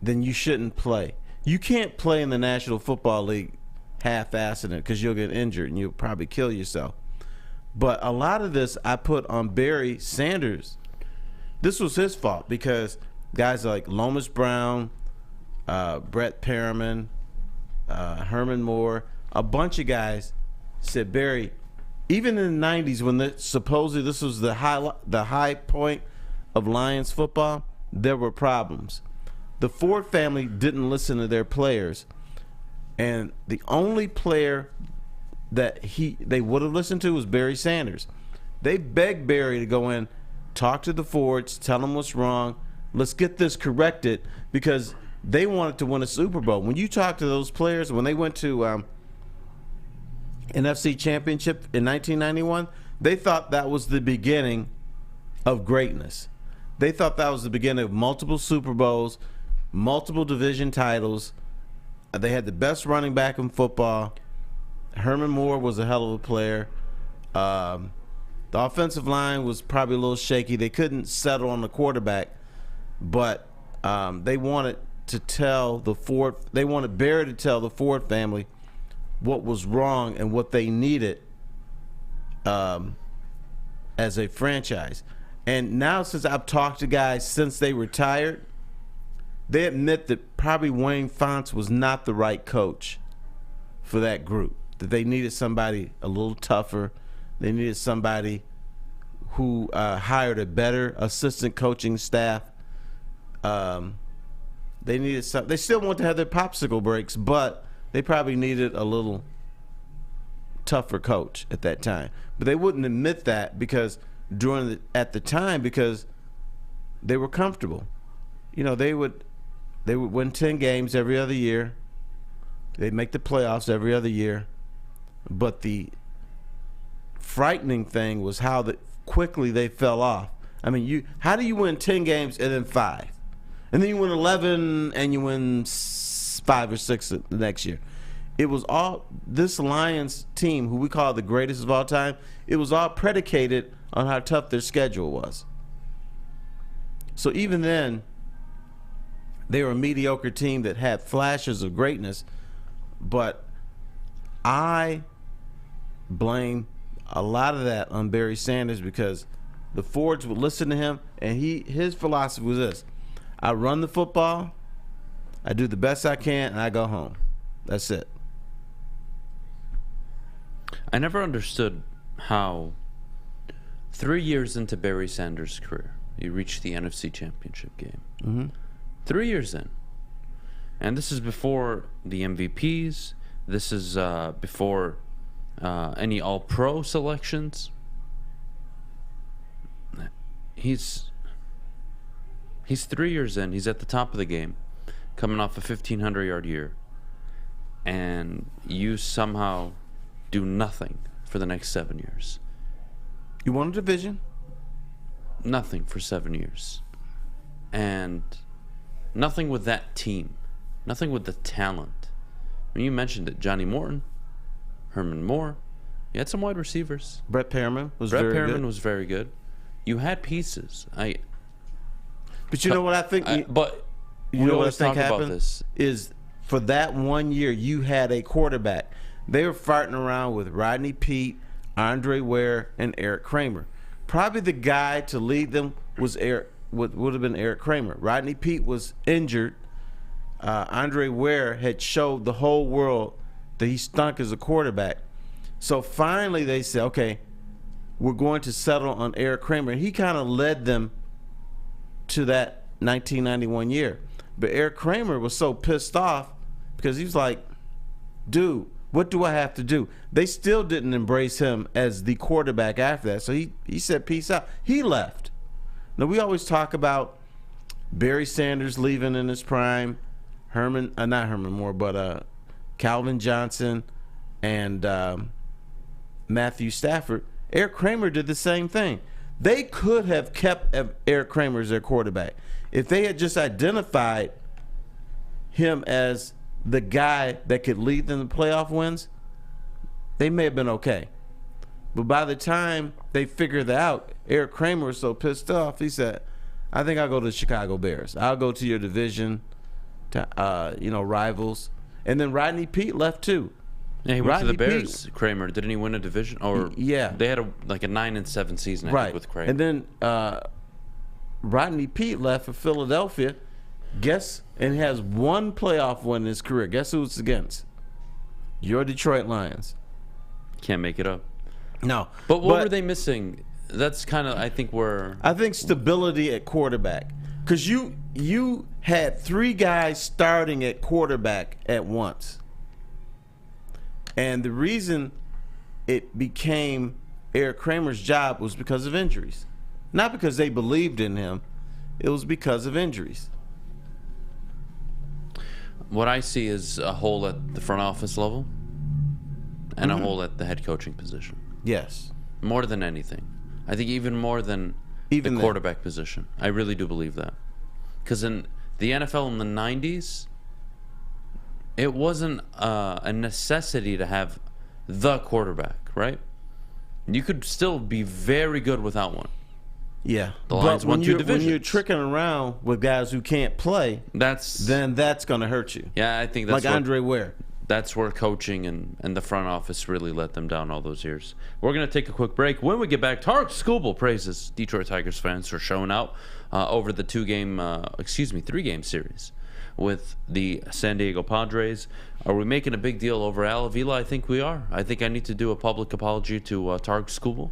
then you shouldn't play. You can't play in the National Football League half-assing it because you'll get injured and you'll probably kill yourself. But a lot of this I put on Barry Sanders. This was his fault because guys like Lomas Brown, Brett Perriman, Herman Moore, a bunch of guys said, Barry, even in the 90s when supposedly this was the high point of Lions football, there were problems. The Ford family didn't listen to their players. And the only player that they would have listened to was Barry Sanders. They begged Barry to go in, talk to the Fords, tell them what's wrong. Let's get this corrected because they wanted to win a Super Bowl. When you talk to those players, when they went to NFC Championship in 1991, they thought that was the beginning of greatness. They thought that was the beginning of multiple Super Bowls, multiple division titles. They had the best running back in football. Herman Moore was a hell of a player. The offensive line was probably a little shaky. They couldn't settle on the quarterback, but they wanted to tell the Ford. They wanted Barry to tell the Ford family what was wrong and what they needed as a franchise. And now, since I've talked to guys since they retired, they admit that probably Wayne Fontes was not the right coach for that group. That they needed somebody a little tougher. They needed somebody who hired a better assistant coaching staff. They needed some. They still want to have their popsicle breaks, but they probably needed a little tougher coach at that time. But they wouldn't admit that because at the time because they were comfortable. You know, they would win 10 games every other year. They'd make the playoffs every other year. But the frightening thing was how quickly they fell off. I mean, how do you win 10 games and then 5? And then you win 11 and you win 5 or 6 the next year. It was all this Lions team, who we call the greatest of all time, it was all predicated on how tough their schedule was. So even then, they were a mediocre team that had flashes of greatness, but I blame a lot of that on Barry Sanders because the Fords would listen to him, and his philosophy was this: I run the football, I do the best I can, and I go home. That's it. I never understood how 3 years into Barry Sanders' career, he reached the NFC Championship game. Mm-hmm. 3 years in. And this is before the MVPs. This is before any All-Pro selections. He's 3 years in. He's at the top of the game, coming off a 1,500-yard year. And you somehow do nothing for the next 7 years. You won a division? Nothing for 7 years. And Nothing with that team. Nothing with the talent. I mean, you mentioned it. Johnny Morton, Herman Moore. You had some wide receivers. Brett Perriman was very good. You had pieces. But you know what I think? But you know what I think happened is for that 1 year you had a quarterback. They were fighting around with Rodney Peete, Andre Ware, and Eric Kramer. Probably the guy to lead them was would have been Eric Kramer. Rodney Peete was injured. Andre Ware had showed the whole world that he stunk as a quarterback. So finally they said, okay, we're going to settle on Eric Kramer. And he kind of led them to that 1991 year. But Eric Kramer was so pissed off because he was like, dude, what do I have to do? They still didn't embrace him as the quarterback after that. So he said, peace out. He left. Now, we always talk about Barry Sanders leaving in his prime, not Herman Moore, but Calvin Johnson and Matthew Stafford. Eric Kramer did the same thing. They could have kept Eric Kramer as their quarterback. If they had just identified him as the guy that could lead them to playoff wins, they may have been okay. But by the time they figured that out, Eric Kramer was so pissed off, he said, I think I'll go to the Chicago Bears. I'll go to your division, rivals. And then Rodney Peete left too. Yeah, he went to the Bears. Kramer, didn't he win a division? Or yeah, they had a 9-7 season, I think, with Kramer. And then Rodney Peete left for Philadelphia. And has one playoff win in his career. Guess who it's against? Your Detroit Lions. Can't make it up. No. But what were they missing? That's kind of, I think stability at quarterback. Because you had three guys starting at quarterback at once. And the reason it became Eric Kramer's job was because of injuries. Not because they believed in him. It was because of injuries. What I see is a hole at the front office level and a hole at the head coaching position. Yes. More than anything. I think even more than the quarterback position. I really do believe that. Because in the NFL in the 90s, it wasn't a necessity to have the quarterback, right? You could still be very good without one. Yeah, the Lions won two divisions. When you're tricking around with guys who can't play, then that's going to hurt you. Yeah, I think that's like Andre Ware. That's where coaching and the front office really let them down all those years. We're going to take a quick break. When we get back, Tarek Skubal praises Detroit Tigers fans for showing out over the three-game series with the San Diego Padres. Are we making a big deal over Al Avila? I think we are. I think I need to do a public apology to Tarek Skubal.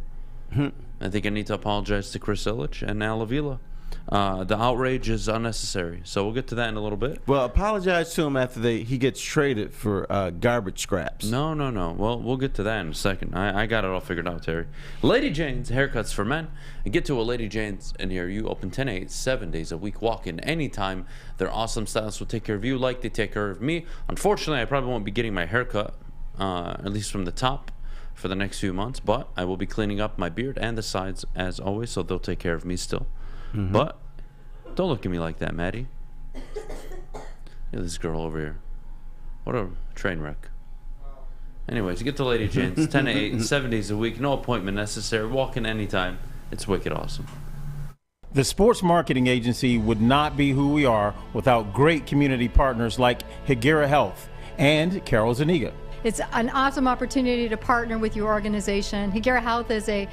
I think I need to apologize to Chris Ilitch and Al Avila. The outrage is unnecessary. So we'll get to that in a little bit. Well, apologize to him after he gets traded for garbage scraps. No. Well, we'll get to that in a second. I got it all figured out, Terry. Lady Jane's Haircuts for Men. And get to a Lady Jane's in here. You open 10 to 8, 7 days a week. Walk in anytime. Their awesome stylists will take care of you like they take care of me. Unfortunately, I probably won't be getting my haircut, at least from the top, for the next few months, but I will be cleaning up my beard and the sides as always, so they'll take care of me still. But don't look at me like that, Maddie. Look at this girl over here. What a train wreck. Anyways, get to Lady Jane's 10 to 8, 7 days a week, no appointment necessary, walk in anytime. It's wicked awesome. The sports marketing agency would not be who we are without great community partners like Higuera Health and Carol Zaniga. It's an awesome opportunity to partner with your organization. Higuera Health is a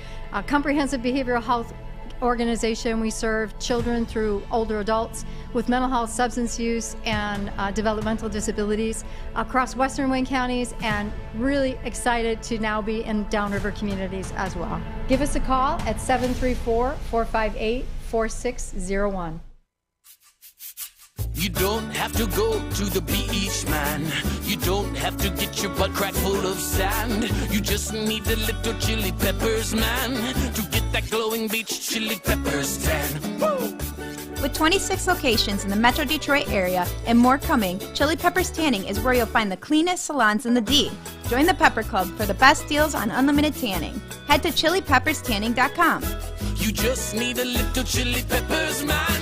comprehensive behavioral health organization. We serve children through older adults with mental health, substance use, and developmental disabilities across Western Wayne counties, and really excited to now be in downriver communities as well. Give us a call at 734-458-4601. You don't have to go to the beach, man. You don't have to get your butt crack full of sand. You just need a little chili peppers, man, to get that glowing beach chili peppers tan. Woo! With 26 locations in the Metro Detroit area and more coming, Chili Peppers Tanning is where you'll find the cleanest salons in the D. Join the Pepper Club for the best deals on unlimited tanning. Head to chilipepperstanning.com. You just need a little chili peppers, man.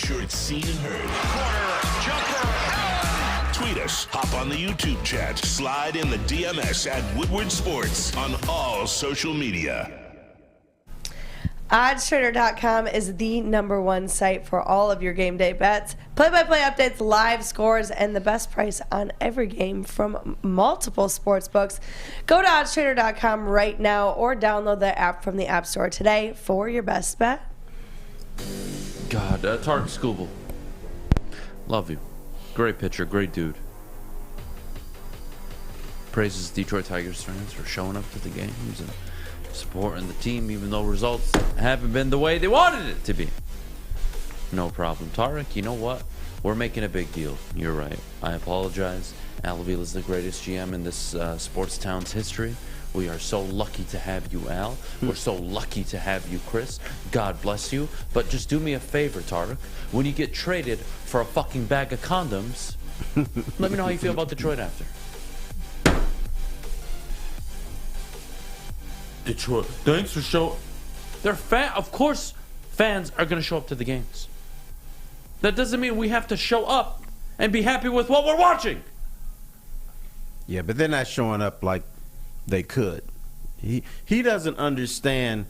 sure it's seen and heard. Corner, jumper, tweet us, hop on the YouTube chat, slide in the DMS at Woodward Sports on all social media. OddsTrader.com is the #1 site for all of your game day bets, play-by-play updates, live scores, and the best price on every game from multiple sports books. Go to OddsTrader.com right now or download the app from the App Store today for your best bet. God, Tarek Skubal. Love you. Great pitcher, great dude. Praises Detroit Tigers fans for showing up to the games and supporting the team even though results haven't been the way they wanted it to be. No problem. Tarek, you know what? We're making a big deal. You're right. I apologize. Al Avila is the greatest GM in this sports town's history. We are so lucky to have you, Al. We're so lucky to have you, Chris. God bless you. But just do me a favor, Tarek. When you get traded for a fucking bag of condoms, let me know how you feel about Detroit after. Detroit, thanks for showing. Of course, fans are going to show up to the games. That doesn't mean we have to show up and be happy with what we're watching. Yeah, but they're not showing up like they could. He doesn't understand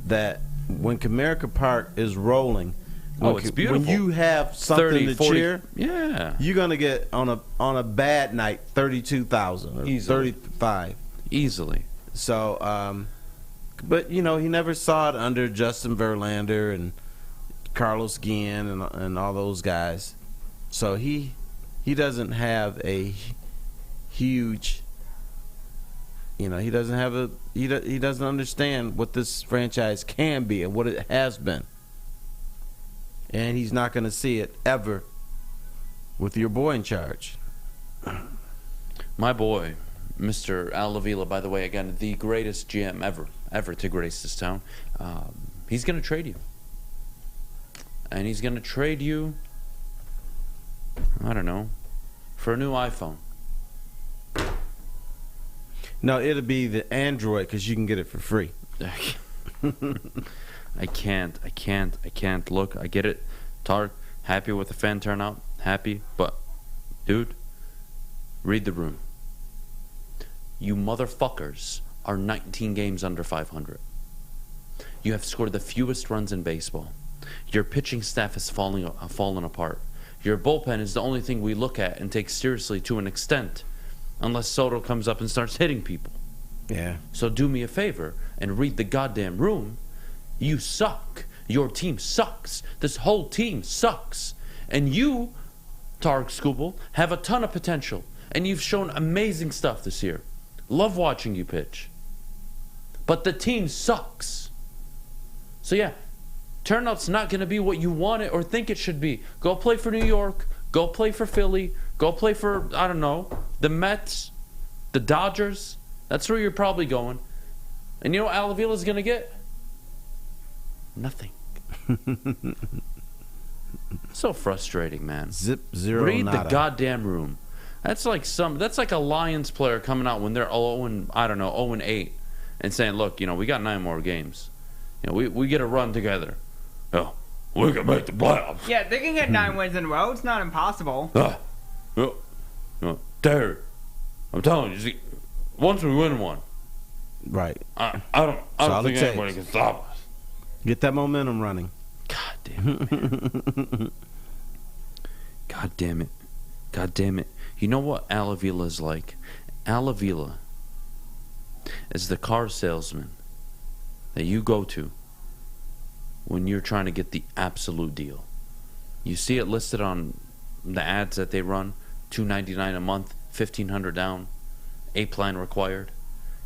that when Comerica Park is rolling, it's beautiful. When you have something 30, to 40, cheer, yeah, you're gonna get on a bad night 32,000 or 35 easily. So, but you know, he never saw it under Justin Verlander and Carlos Guillen and all those guys. So he doesn't have a huge, you know, he doesn't understand what this franchise can be and what it has been. And he's not going to see it ever with your boy in charge. My boy, Mr. Al Avila, by the way, again, the greatest GM ever to grace this town. He's going to trade you. And he's going to trade you, I don't know, for a new iPhone. No, it'll be the Android because you can get it for free. I can't. Look, I get it. Tarek, happy with the fan turnout. Happy. But, dude, read the room. You motherfuckers are 19 games under 500. You have scored the fewest runs in baseball. Your pitching staff is fallen apart. Your bullpen is the only thing we look at and take seriously to an extent, unless Soto comes up and starts hitting people. Yeah. So do me a favor and read the goddamn room. You suck. Your team sucks. This whole team sucks. And you, Tarek Skubal, have a ton of potential. And you've shown amazing stuff this year. Love watching you pitch. But the team sucks. So yeah, turnout's not going to be what you want it or think it should be. Go play for New York. Go play for Philly. Go play for, I don't know, the Mets, the Dodgers. That's where you're probably going. And you know what Al Avila's going to get? Nothing. So frustrating, man. Zip, zero, Read nada. the goddamn room. That's like a Lions player coming out when they're 0-8 and saying, look, you know, we got 9 more games. You know, we get a run together. Oh, we can make the playoffs. Yeah, they can get 9 wins in a row. It's not impossible. Terry, I'm telling you, see, once we win one, right? I don't think anybody can stop us. Get that momentum running. God damn it, man. God damn it. God damn it. You know what Al Avila is like? Al Avila is the car salesman that you go to when you're trying to get the absolute deal. You see it listed on the ads that they run, $299 a month, $1,500 down, A-plan required.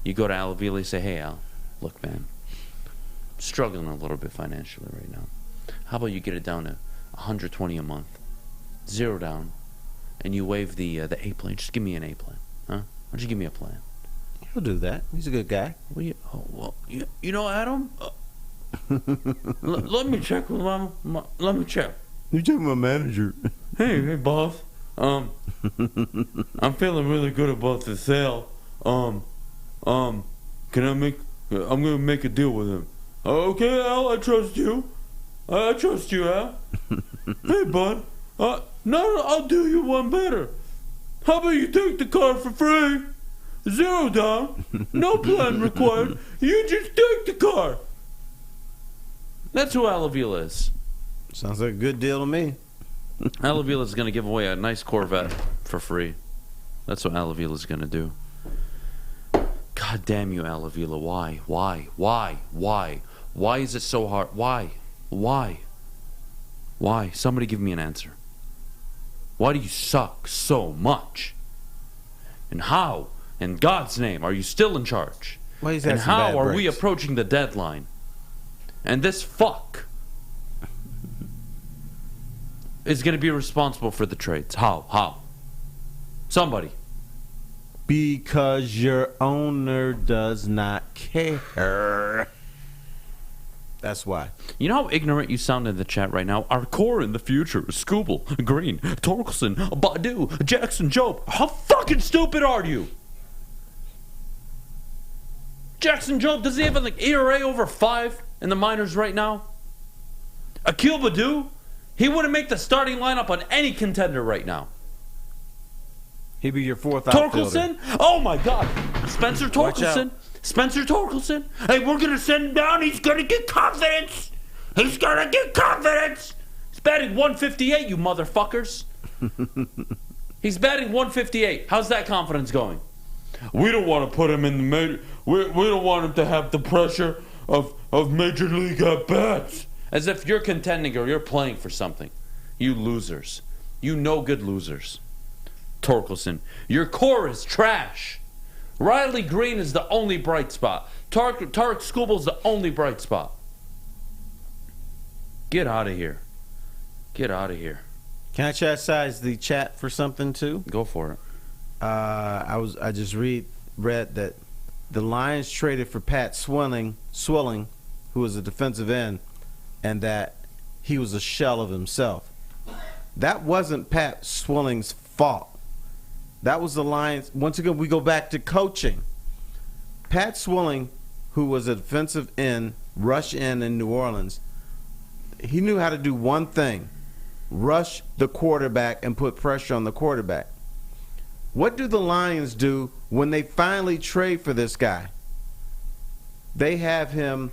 You go to Al Avila and say, hey Al, look man, struggling a little bit financially right now. How about you get it down to $120 a month, 0 down, and you waive the A-plan. Just give me an A-plan, huh? Why don't you give me a plan? He'll do that. He's a good guy. You know, Adham, let me check with let me check. You check with my manager. Hey, boss. I'm feeling really good about the sale. I'm gonna make a deal with him. Okay, Al, I trust you. I trust you, Al. Hey, bud. No, I'll do you one better. How about you take the car for free? 0 down. No plan required. You just take the car. That's who Al Avila is. Sounds like a good deal to me. Al Avila is going to give away a nice Corvette for free. That's what Al Avila is going to do. God damn you, Al Avila. Why? Why is it so hard? Why? Somebody give me an answer. Why do you suck so much? And how, in God's name, are you still in charge? Well, he's and had some how bad are we breaks. approaching the deadline? And this fuck is going to be responsible for the trades. How? Somebody. Because your owner does not care. That's why. You know how ignorant you sound in the chat right now? Our core in the future is Skubal, Green, Torkelson, Beydoun, Jackson, Job. How fucking stupid are you? Jackson Job, does he have an ERA over 5 in the minors right now? Akil Badu, he wouldn't make the starting lineup on any contender right now. He'd be your 4th outfielder. Torkelson? Oh my God. Spencer Torkelson. Spencer Torkelson. Hey, we're going to send him down. He's going to get confidence. He's batting 158, you motherfuckers. He's batting 158. How's that confidence going? We don't want to put him in the major. We don't want him to have the pressure of major league at-bats. As if you're contending or you're playing for something. You losers. You no good losers. Torkelson, your core is trash. Riley Green is the only bright spot. Tarek Skubal's the only bright spot. Get out of here. Get out of here. Can I chastise the chat for something too? Go for it. I just read that the Lions traded for Pat Swilling, who was a defensive end, and that he was a shell of himself. That wasn't Pat Swilling's fault. That was the Lions. Once again, we go back to coaching. Pat Swilling, who was a defensive end, rush in New Orleans, he knew how to do one thing: rush the quarterback and put pressure on the quarterback. What do the Lions do when they finally trade for this guy? They have him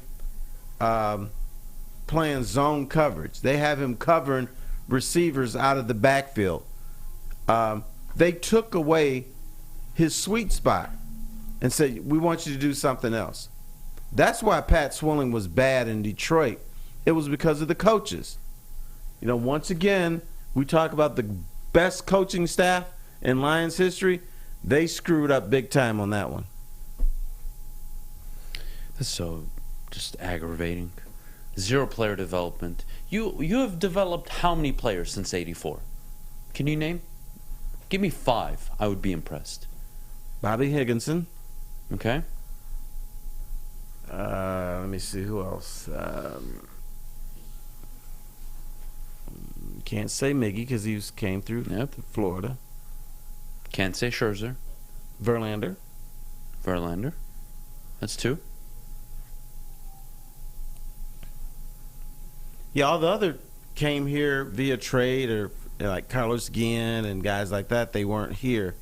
playing zone coverage. They have him covering receivers out of the backfield. They took away his sweet spot and said, we want you to do something else. That's why Pat Swilling was bad in Detroit. It was because of the coaches. You know, once again, we talk about the best coaching staff in Lions history. They screwed up big time on that one. That's so just aggravating. 0 player development. You have developed how many players since '84? Can you name? Give me 5. I would be impressed. Bobby Higginson. Okay. Let me see who else. Can't say Miggy because he came through Florida. Can't say Scherzer. Verlander. That's 2. Yeah, all the other came here via trade or like Carlos Guillen and guys like that. They weren't here.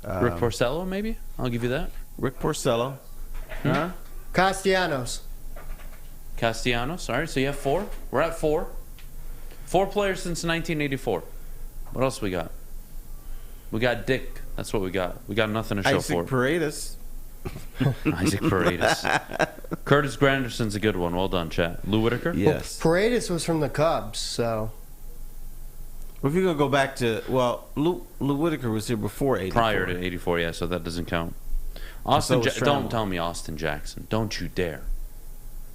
Rick Porcello, maybe? I'll give you that. Rick Porcello. Huh? Castellanos. All right, so you have 4. We're at 4. 4 players since 1984. What else we got? We got Dick. That's what we got. We got nothing to show for it. Paredes. Isaac Paredes. Curtis Granderson's a good one. Well done, chat. Lou Whitaker? Yes. Paredes was from the Cubs, so. Well, if you're going to go back to, Lou Whitaker was here before 84. Prior to 84, yeah, so that doesn't count. Don't tell me Austin Jackson. Don't you dare.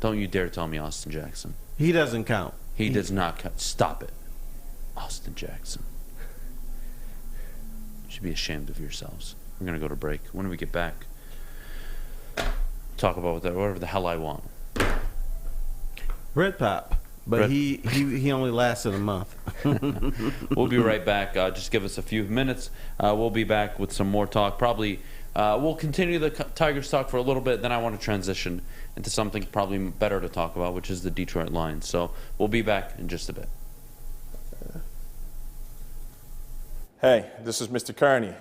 Don't you dare tell me Austin Jackson. He doesn't count. He does not count. Stop it. Austin Jackson. You should be ashamed of yourselves. We're going to go to break. When we get back, talk about whatever the hell I want. Red Pop. But he only lasted a month. We'll be right back. Just give us a few minutes. We'll be back with some more talk. Probably We'll continue the Tigers talk for a little bit, then I want to transition into something probably better to talk about, which is the Detroit Lions. So we'll be back in just a bit. Hey, this is Mr. Kearney,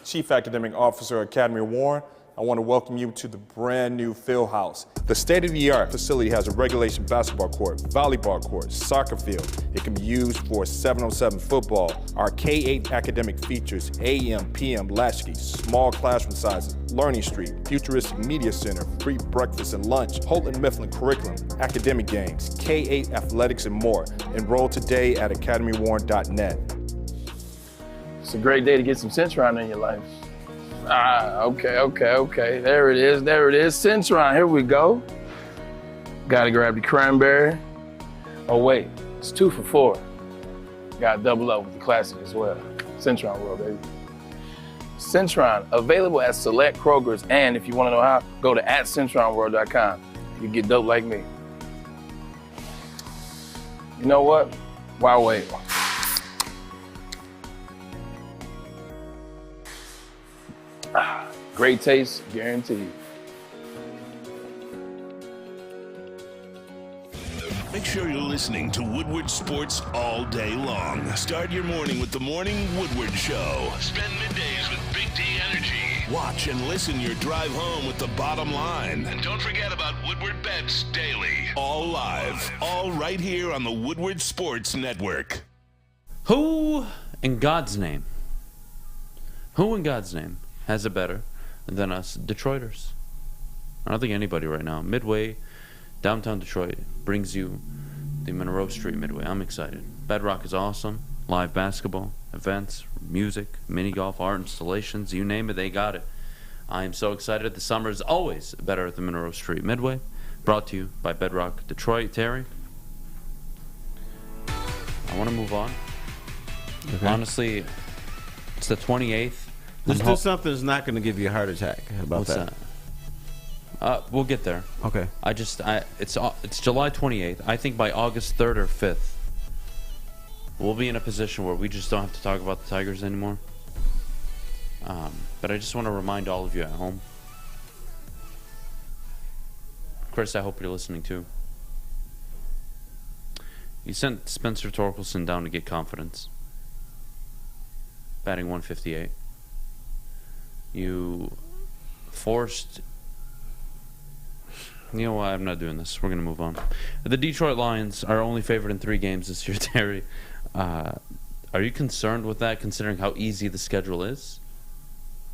Chief Academic Officer at Academy Warren. I want to welcome you to the brand new field house. The state-of-the-art facility has a regulation basketball court, volleyball court, soccer field. It can be used for 7-on-7 football. Our K-8 academic features AM, PM, latchkey, small classroom sizes, Learning Street, futuristic media center, free breakfast and lunch, Houghton Mifflin curriculum, academic games, K-8 athletics, and more. Enroll today at academywarren.net. It's a great day to get some Centron in your life. Okay. There it is. Centron, here we go. Gotta grab the cranberry. Oh wait, it's 2 for $4. Gotta double up with the classic as well. Centron World, baby. Centron, available at select Kroger's, and if you wanna know how, go to @CentronWorld.com. You get dope like me. You know what? Why wait? Great taste, guaranteed. Make sure you're listening to Woodward Sports all day long. Start your morning with the Morning Woodward Show. Spend middays with Big D Energy. Watch and listen your drive home with the bottom line. And don't forget about Woodward Bets Daily. All live, all right here on the Woodward Sports Network. Who in God's name has it better than us Detroiters? I don't think anybody right now. Midway, downtown Detroit, brings you the Monroe Street Midway. I'm excited. Bedrock is awesome. Live basketball, events, music, mini golf, art installations, you name it, they got it. I am so excited. The summer is always better at the Monroe Street Midway. Brought to you by Bedrock Detroit. Terry, I want to move on. Okay. Honestly, it's the 28th. Let's do something that's not going to give you a heart attack. How about What's that? We'll get there. Okay. It's July 28th. I think by August 3rd or 5th, we'll be in a position where we just don't have to talk about the Tigers anymore. But I just want to remind all of you at home. Chris, I hope you're listening too. You sent Spencer Torkelson down to get confidence. Batting 158. You forced... You know what? I'm not doing this. We're going to move on. The Detroit Lions are only favored in 3 games this year, Terry. Are you concerned with that, considering how easy the schedule is?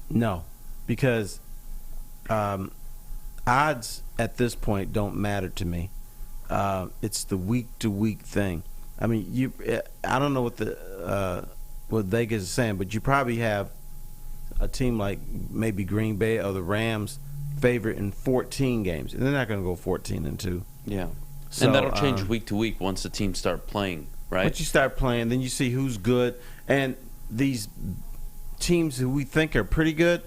No, because odds at this point don't matter to me. It's the week-to-week thing. I mean, I don't know what Vegas is saying, but you probably have a team like maybe Green Bay or the Rams favorite in 14 games, and they're not going to go 14-2. Yeah, so, and that'll change week to week once the teams start playing, right? Once you start playing, then you see who's good, and these teams who we think are pretty good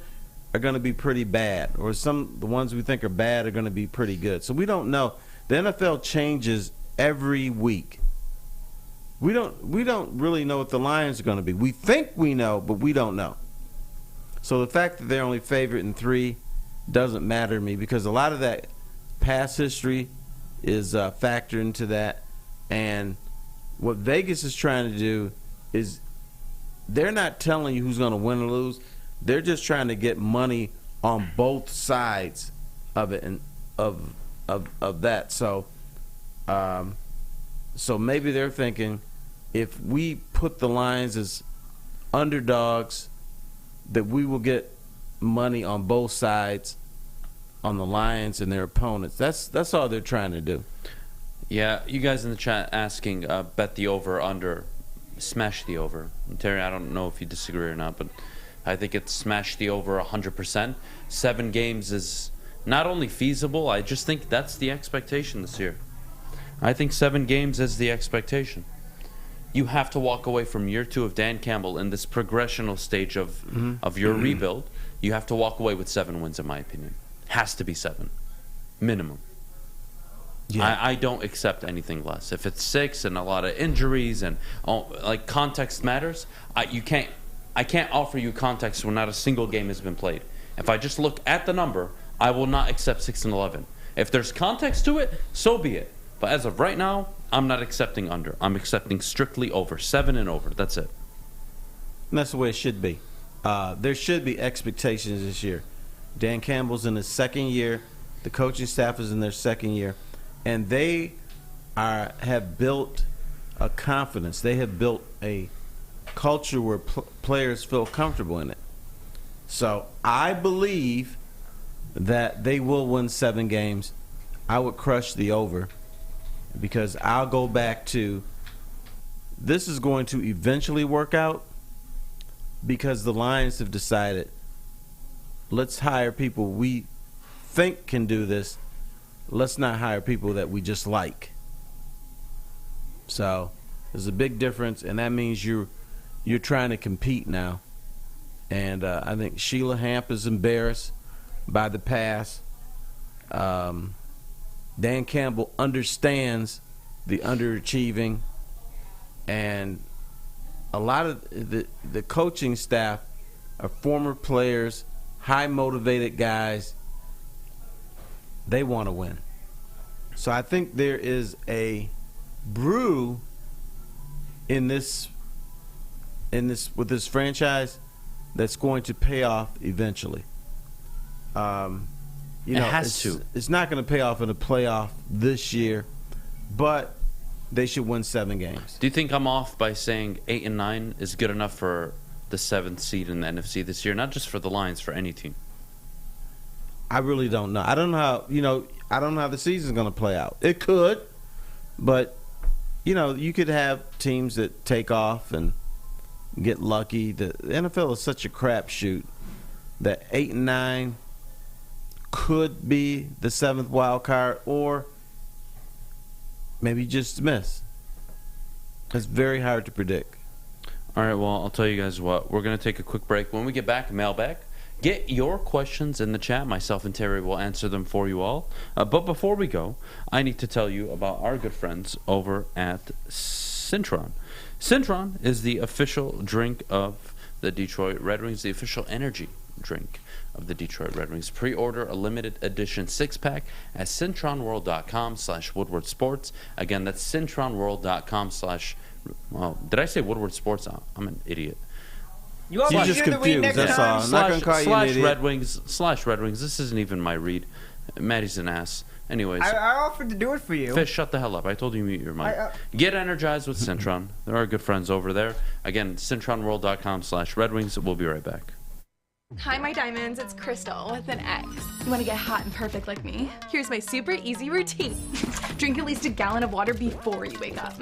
are going to be pretty bad, or the ones we think are bad are going to be pretty good. So we don't know. The NFL changes every week. We don't really know what the Lions are going to be. We think we know, but we don't know. So the fact that they're only favored in 3 doesn't matter to me, because a lot of that past history is factored into that. And what Vegas is trying to do is they're not telling you who's going to win or lose. They're just trying to get money on both sides of it and of that. So maybe they're thinking if we put the Lions as underdogs, that we will get money on both sides, on the Lions and their opponents. That's all they're trying to do. Yeah, you guys in the chat asking, bet the over, under, smash the over. And Terry, I don't know if you disagree or not, but I think it's smash the over 100%. 7 games is not only feasible, I just think that's the expectation this year. I think 7 games is the expectation. You have to walk away from year 2 of Dan Campbell in this progressional stage of your rebuild. You have to walk away with 7 wins, in my opinion. Has to be 7. Minimum. Yeah. I don't accept anything less. If it's 6 and a lot of injuries and context matters, I can't offer you context when not a single game has been played. If I just look at the number, I will not accept 6-11. If there's context to it, so be it. But as of right now, I'm not accepting under. I'm accepting strictly over. 7 and over. That's it. And that's the way it should be. There should be expectations this year. Dan Campbell's in his second year. The coaching staff is in their second year. And they have built a confidence. They have built a culture where players feel comfortable in it. So I believe that they will win 7 games. I would crush the over because I'll go back to this is going to eventually work out because the Lions have decided let's hire people we think can do this. Let's not hire people that we just like. So there's a big difference, and that means you're trying to compete now. And I think Sheila Hamp is embarrassed by the pass. Dan Campbell understands the underachieving, and a lot of the coaching staff are former players, high motivated guys. They want to win. So I think there is a brew in this with this franchise that's going to pay off eventually. It has to. It's not going to pay off in a playoff this year, but they should win 7 games. Do you think I'm off by saying 8 and 9 is good enough for the 7th seed in the NFC this year? Not just for the Lions, for any team. I really don't know. I don't know how I don't know how the season's going to play out. It could, but you could have teams that take off and get lucky. The NFL is such a crapshoot that 8 and 9 could be the 7th wild card, or maybe just miss. It's very hard to predict. All right, well, I'll tell you guys what. We're going to take a quick break. When we get back, Mailbag. Get your questions in the chat. Myself and Terry will answer them for you all. But before we go, I need to tell you about our good friends over at Cintron. Cintron is the official drink of the Detroit Red Wings, the official energy drink of the Detroit Red Wings. Pre-order a limited edition 6-pack at cintronworld.com/Woodward Sports. Again, that's cintronworld.com/ well, did I say Woodward Sports? I'm an idiot. You're just confused. That's all. I'm not gonna call you an idiot. Red Wings. This isn't even my read. Maddie's an ass. Anyways, I offered to do it for you. Fish, shut the hell up. I told you mute your mic. Get energized with Cintron. There are good friends over there. Again, cintronworld.com/Red Wings. We'll be right back. Hi, my diamonds. It's Crystal with an X. You want to get hot and perfect like me? Here's my super easy routine. Drink at least a gallon of water before you wake up.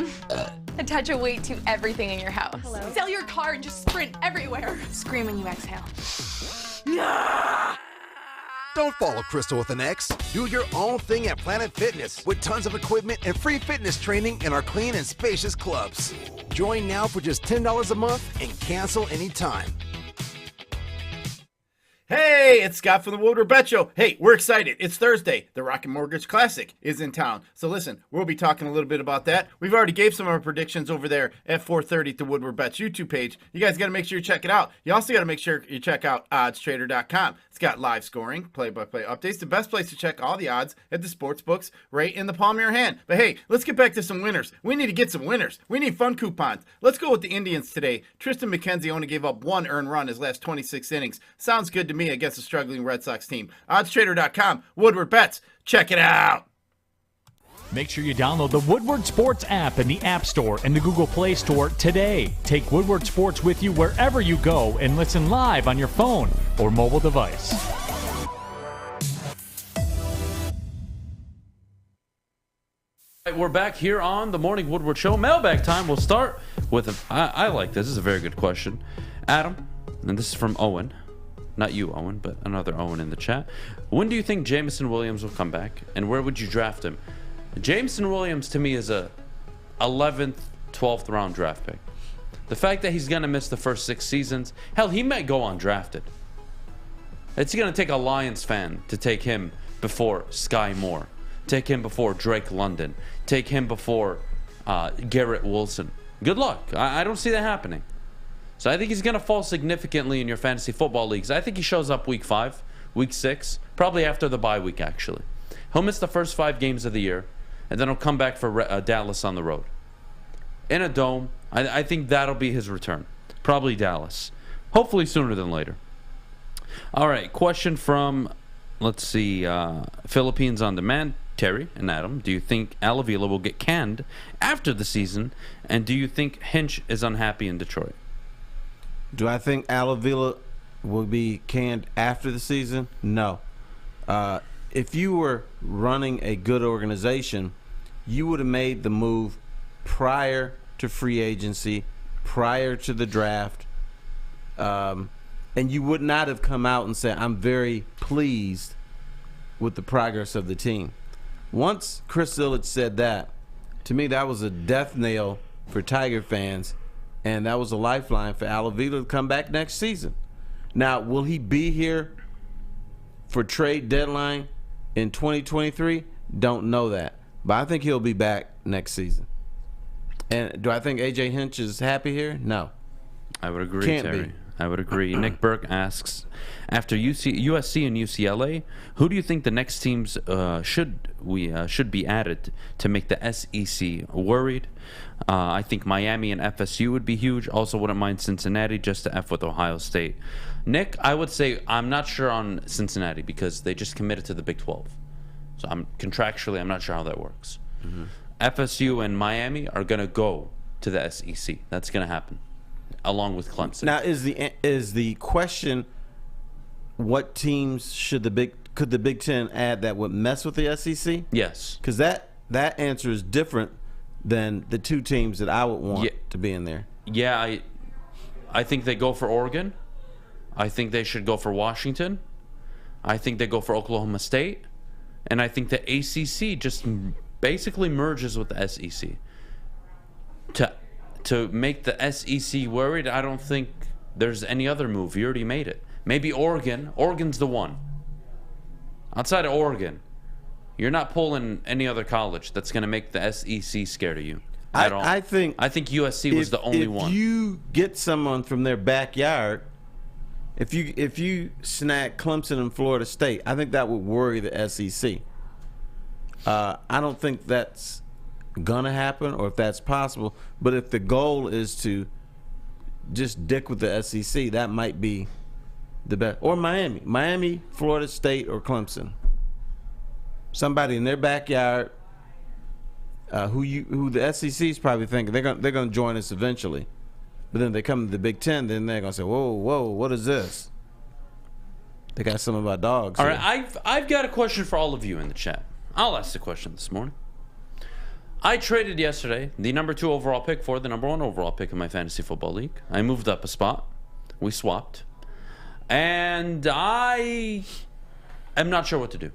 Attach a weight to everything in your house. Hello? Sell your car and just sprint everywhere. Scream when you exhale. Don't follow Crystal with an X. Do your own thing at Planet Fitness with tons of equipment and free fitness training in our clean and spacious clubs. Join now for just $10 a month and cancel anytime. Hey, it's Scott from the Woodward Bet Show. Hey, we're excited. It's Thursday. The Rocket Mortgage Classic is in town. So listen, we'll be talking a little bit about that. We've already gave some of our predictions over there at 4:30 at the Woodward Bets YouTube page. You guys got to make sure you check it out. You also got to make sure you check out oddstrader.com. It's got live scoring, play-by-play updates, the best place to check all the odds at the sports books right in the palm of your hand. But hey, let's get back to some winners. We need to get some winners. We need fun coupons. Let's go with the Indians today. Tristan McKenzie only gave up 1 earned run his last 26 innings. Sounds good to me against a struggling Red Sox team. Oddstrader.com, Woodward Bets. Check it out. Make sure you download the Woodward Sports app in the App Store and the Google Play Store today. Take Woodward Sports with you wherever you go and listen live on your phone or mobile device. Right, we're back here on the Morning Woodward Show. Mailbag time. We'll start with I like this. This is a very good question. Adam, and this is from Owen. Not you, Owen, but another Owen in the chat. When do you think Jameson Williams will come back, and where would you draft him? Jameson Williams, to me, is a 11th, 12th round draft pick. The fact that he's going to miss the first 6 seasons, hell, he might go undrafted. It's going to take a Lions fan to take him before Sky Moore, take him before Drake London, take him before Garrett Wilson. Good luck. I don't see that happening. So I think he's going to fall significantly in your fantasy football leagues. I think he shows up week 5, week 6, probably after the bye week, actually. He'll miss the first 5 games of the year, and then he'll come back for Dallas on the road. In a dome, I think that'll be his return. Probably Dallas. Hopefully sooner than later. All right, question from, let's see, Philippines On Demand, Terry and Adam. Do you think Al Avila will get canned after the season, and do you think Hinch is unhappy in Detroit? Do I think Al Avila will be canned after the season? No. If you were running a good organization, you would have made the move prior to free agency, prior to the draft, and you would not have come out and said, I'm very pleased with the progress of the team. Once Chris Ilitch said that, to me that was a death nail for Tiger fans, and that was a lifeline for Al Avila to come back next season. Now, will he be here for trade deadline in 2023? Don't know that. But I think he'll be back next season. And do I think A.J. Hinch is happy here? No. I would agree, Can't Terry. be. I would agree. Nick Burke asks, after USC and UCLA, who do you think the next teams should be added to make the SEC worried? I think Miami and FSU would be huge. Also wouldn't mind Cincinnati just to F with Ohio State. Nick, I would say I'm not sure on Cincinnati because they just committed to the Big 12. So I'm not sure how that works. Mm-hmm. FSU and Miami are going to go to the SEC. That's going to happen, along with Clemson. Now, is the question, what teams could the Big Ten add that would mess with the SEC? Yes. Because that answer is different than the 2 teams that I would want to be in there. Yeah, I think they go for Oregon. I think they should go for Washington. I think they go for Oklahoma State. And I think the ACC just basically merges with the SEC. To make the SEC worried, I don't think there's any other move. You already made it. Maybe Oregon. Oregon's the one. Outside of Oregon, you're not pulling any other college that's going to make the SEC scared of you at all. I think USC was the only one. If you get someone from their backyard, if you snag Clemson and Florida State, I think that would worry the SEC. I don't think that's gonna happen or if that's possible, but if the goal is to just dick with the SEC, that might be the best. Or Miami, Florida State, or Clemson. Somebody in their backyard who the SEC is probably thinking they're gonna join us eventually, but then they come to the Big Ten, then they're gonna say, whoa, what is this? They got some of our dogs. All right, I've got a question for all of you in the chat. I'll ask the question this morning. I traded yesterday the number 2 overall pick for the number 1 overall pick in my fantasy football league. I moved up a spot. We swapped. And I am not sure what to do.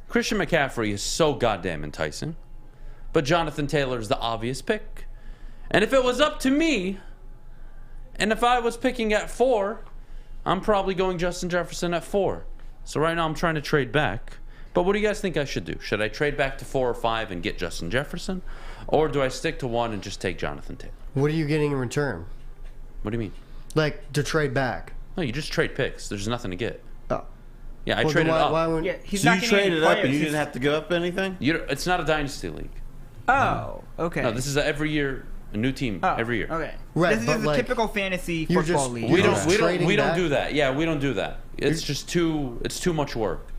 Christian McCaffrey is so goddamn enticing. But Jonathan Taylor is the obvious pick. And if it was up to me, and if I was picking at 4, I'm probably going Justin Jefferson at 4. So right now I'm trying to trade back. But what do you guys think I should do? Should I trade back to 4 or 5 and get Justin Jefferson? Or do I stick to 1 and just take Jonathan Taylor? What are you getting in return? What do you mean? Like, to trade back? No, you just trade picks. There's nothing to get. Oh. Yeah, I traded up. So you traded up and you didn't have to give up anything? It's not a dynasty league. Oh, okay. No, this is every year, a new team every year. Okay. Right, This is a typical fantasy you're football just- league. We don't do that. Yeah, we don't do that. It's just too much work.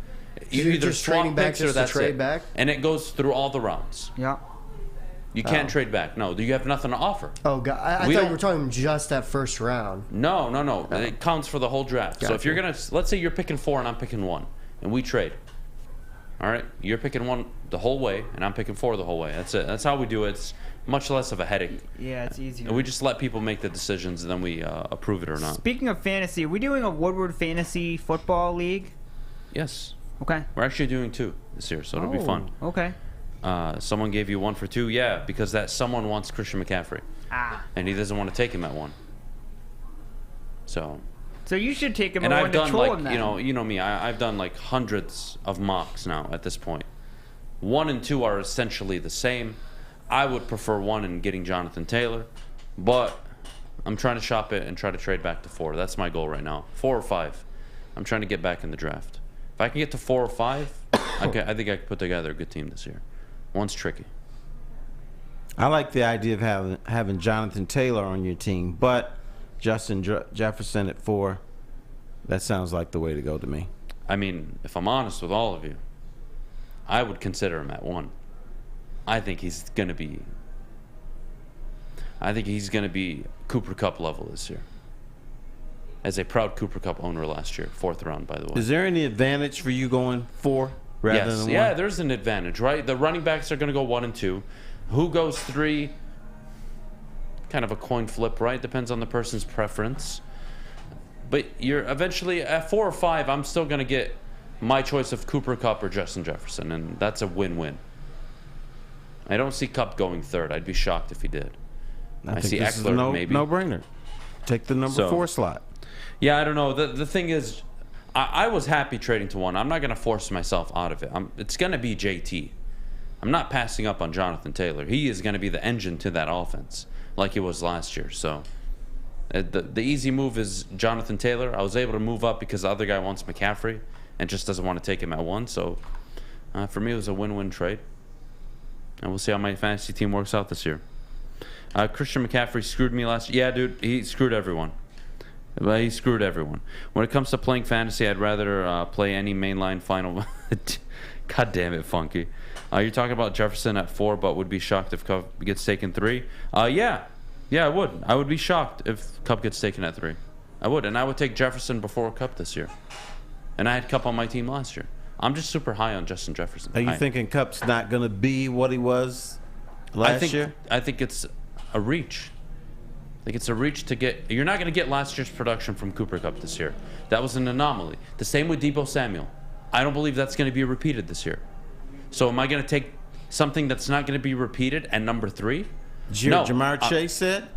You you're either just swap trading back picks or just to that's trade it. back? And it goes through all the rounds. Yeah. You can't trade back. No, you have nothing to offer. Oh, God. I thought you were talking just that first round. No. It counts for the whole draft. So if you're going to, let's say you're picking 4 and I'm picking 1, and we trade. All right? You're picking 1 the whole way, and I'm picking 4 the whole way. That's it. That's how we do it. It's much less of a headache. Yeah, it's easier. And we just let people make the decisions, and then we approve it or not. Speaking of fantasy, are we doing a Woodward Fantasy Football League? Yes. Okay. We're actually doing 2 this year, so it'll be fun. Okay. Someone gave you 1 for 2, yeah, because that someone wants Christian McCaffrey, and he doesn't want to take him at 1. So you should take him and at 1 I've to done troll like him then. you know me. I've done like hundreds of mocks now at this point. 1 and 2 are essentially the same. I would prefer 1 and getting Jonathan Taylor, but I'm trying to shop it and try to trade back to 4. That's my goal right now. 4 or 5. I'm trying to get back in the draft. If I can get to 4 or 5, I think I can put together a good team this year. 1's tricky. I like the idea of having Jonathan Taylor on your team, but Justin Jefferson at 4, that sounds like the way to go to me. I mean, if I'm honest with all of you, I would consider him at 1. I think he's going to be Cooper Kupp level this year. As a proud Cooper Kupp owner last year, 4th round, by the way. Is there any advantage for you going 4 rather than 1? Yeah, there's an advantage, right? The running backs are going to go 1 and 2. Who goes 3? Kind of a coin flip, right? Depends on the person's preference. But you're eventually at 4 or 5, I'm still going to get my choice of Cooper Kupp or Justin Jefferson, and that's a win-win. I don't see Kupp going 3rd. I'd be shocked if he did. I see this Eckler, is maybe. No-brainer. Take the number 4 slot. Yeah, I don't know. The thing is, I was happy trading to 1. I'm not going to force myself out of it. It's going to be JT. I'm not passing up on Jonathan Taylor. He is going to be the engine to that offense, like he was last year. So the easy move is Jonathan Taylor. I was able to move up because the other guy wants McCaffrey and just doesn't want to take him at 1. So for me, it was a win-win trade. And we'll see how my fantasy team works out this year. Christian McCaffrey screwed me last year. Yeah, dude, he screwed everyone. He screwed everyone. When it comes to playing fantasy, I'd rather play any mainline final. God damn it, Funky. You're talking about Jefferson at 4, but would be shocked if Kupp gets taken 3. Yeah, I would. I would be shocked if Kupp gets taken at 3. I would, and I would take Jefferson before Kupp this year. And I had Kupp on my team last year. I'm just super high on Justin Jefferson. Are you thinking Kupp's not going to be what he was last year? I think it's a reach. I think it's a reach to get. You're not going to get last year's production from Cooper Kupp this year. That was an anomaly. The same with Deebo Samuel. I don't believe that's going to be repeated this year. So am I going to take something that's not going to be repeated at number 3? No. Jamar Chase said?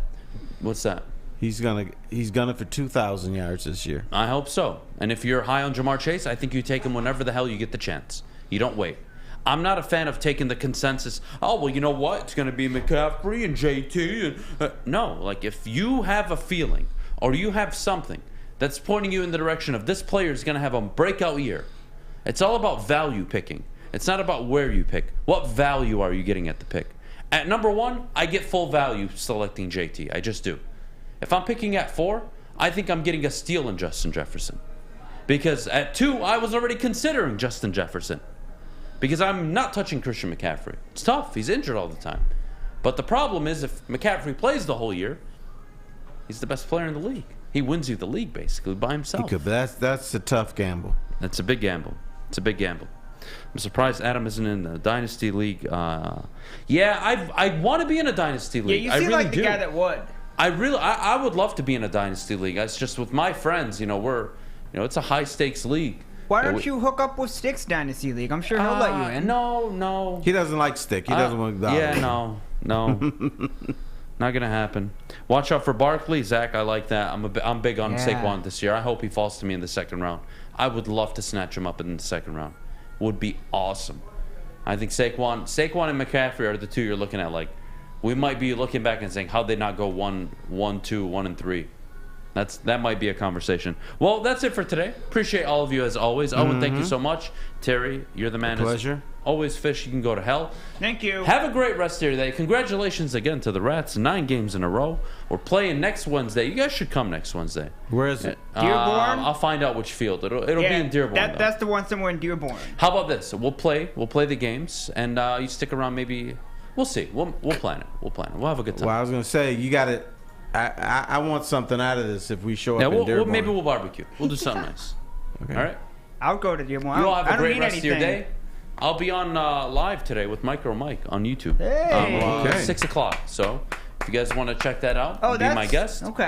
What's that? He's gonna for 2,000 yards this year. I hope so. And if you're high on Jamar Chase, I think you take him whenever the hell you get the chance. You don't wait. I'm not a fan of taking the consensus. Oh, well, you know what? It's going to be McCaffrey and JT. No, like if you have a feeling or you have something that's pointing you in the direction of this player is going to have a breakout year, it's all about value picking. It's not about where you pick. What value are you getting at the pick? At number 1, I get full value selecting JT. I just do. If I'm picking at 4, I think I'm getting a steal in Justin Jefferson. Because at 2, I was already considering Justin Jefferson. Because I'm not touching Christian McCaffrey. It's tough. He's injured all the time. But the problem is if McCaffrey plays the whole year, he's the best player in the league. He wins you the league basically by himself. He could, but that's a tough gamble. That's a big gamble. It's a big gamble. I'm surprised Adham isn't in the Dynasty League. Yeah, I want to be in a Dynasty League. Yeah, you seem really like the guy that would. I would love to be in a Dynasty League. It's just with my friends, it's a high stakes league. Why don't you hook up with Stick's Dynasty League? I'm sure he'll let you in. No. He doesn't like Stick. He doesn't want to. Yeah, no. Not gonna happen. Watch out for Barkley, Zach. I like that. I'm big on Saquon this year. I hope he falls to me in the 2nd round. I would love to snatch him up in the 2nd round. Would be awesome. I think Saquon and McCaffrey are the 2 you're looking at. Like, we might be looking back and saying, how'd they not go 1, 2, 1, and 3? That might be a conversation. Well, that's it for today. Appreciate all of you as always. Owen, thank you so much. Terry, you're the man. Pleasure. Always fish. You can go to hell. Thank you. Have a great rest of your day. Congratulations again to the Ratz. 9 games in a row. We're playing next Wednesday. You guys should come next Wednesday. Where is it? Dearborn? I'll find out which field. It'll be in Dearborn. That's the one somewhere in Dearborn. How about this? We'll play the games, and you stick around. Maybe we'll see. We'll plan it. We'll have a good time. Well, I was gonna say you got it. I want something out of this if we show up in Dearborn. Maybe we'll barbecue. We'll do something nice. Okay. All right. I'll go to Dearborn. You all have a great rest of your day. I'll be on live today with Micro Mike on YouTube. Hey. 6 o'clock. So if you guys want to check that out, be my guest. Okay.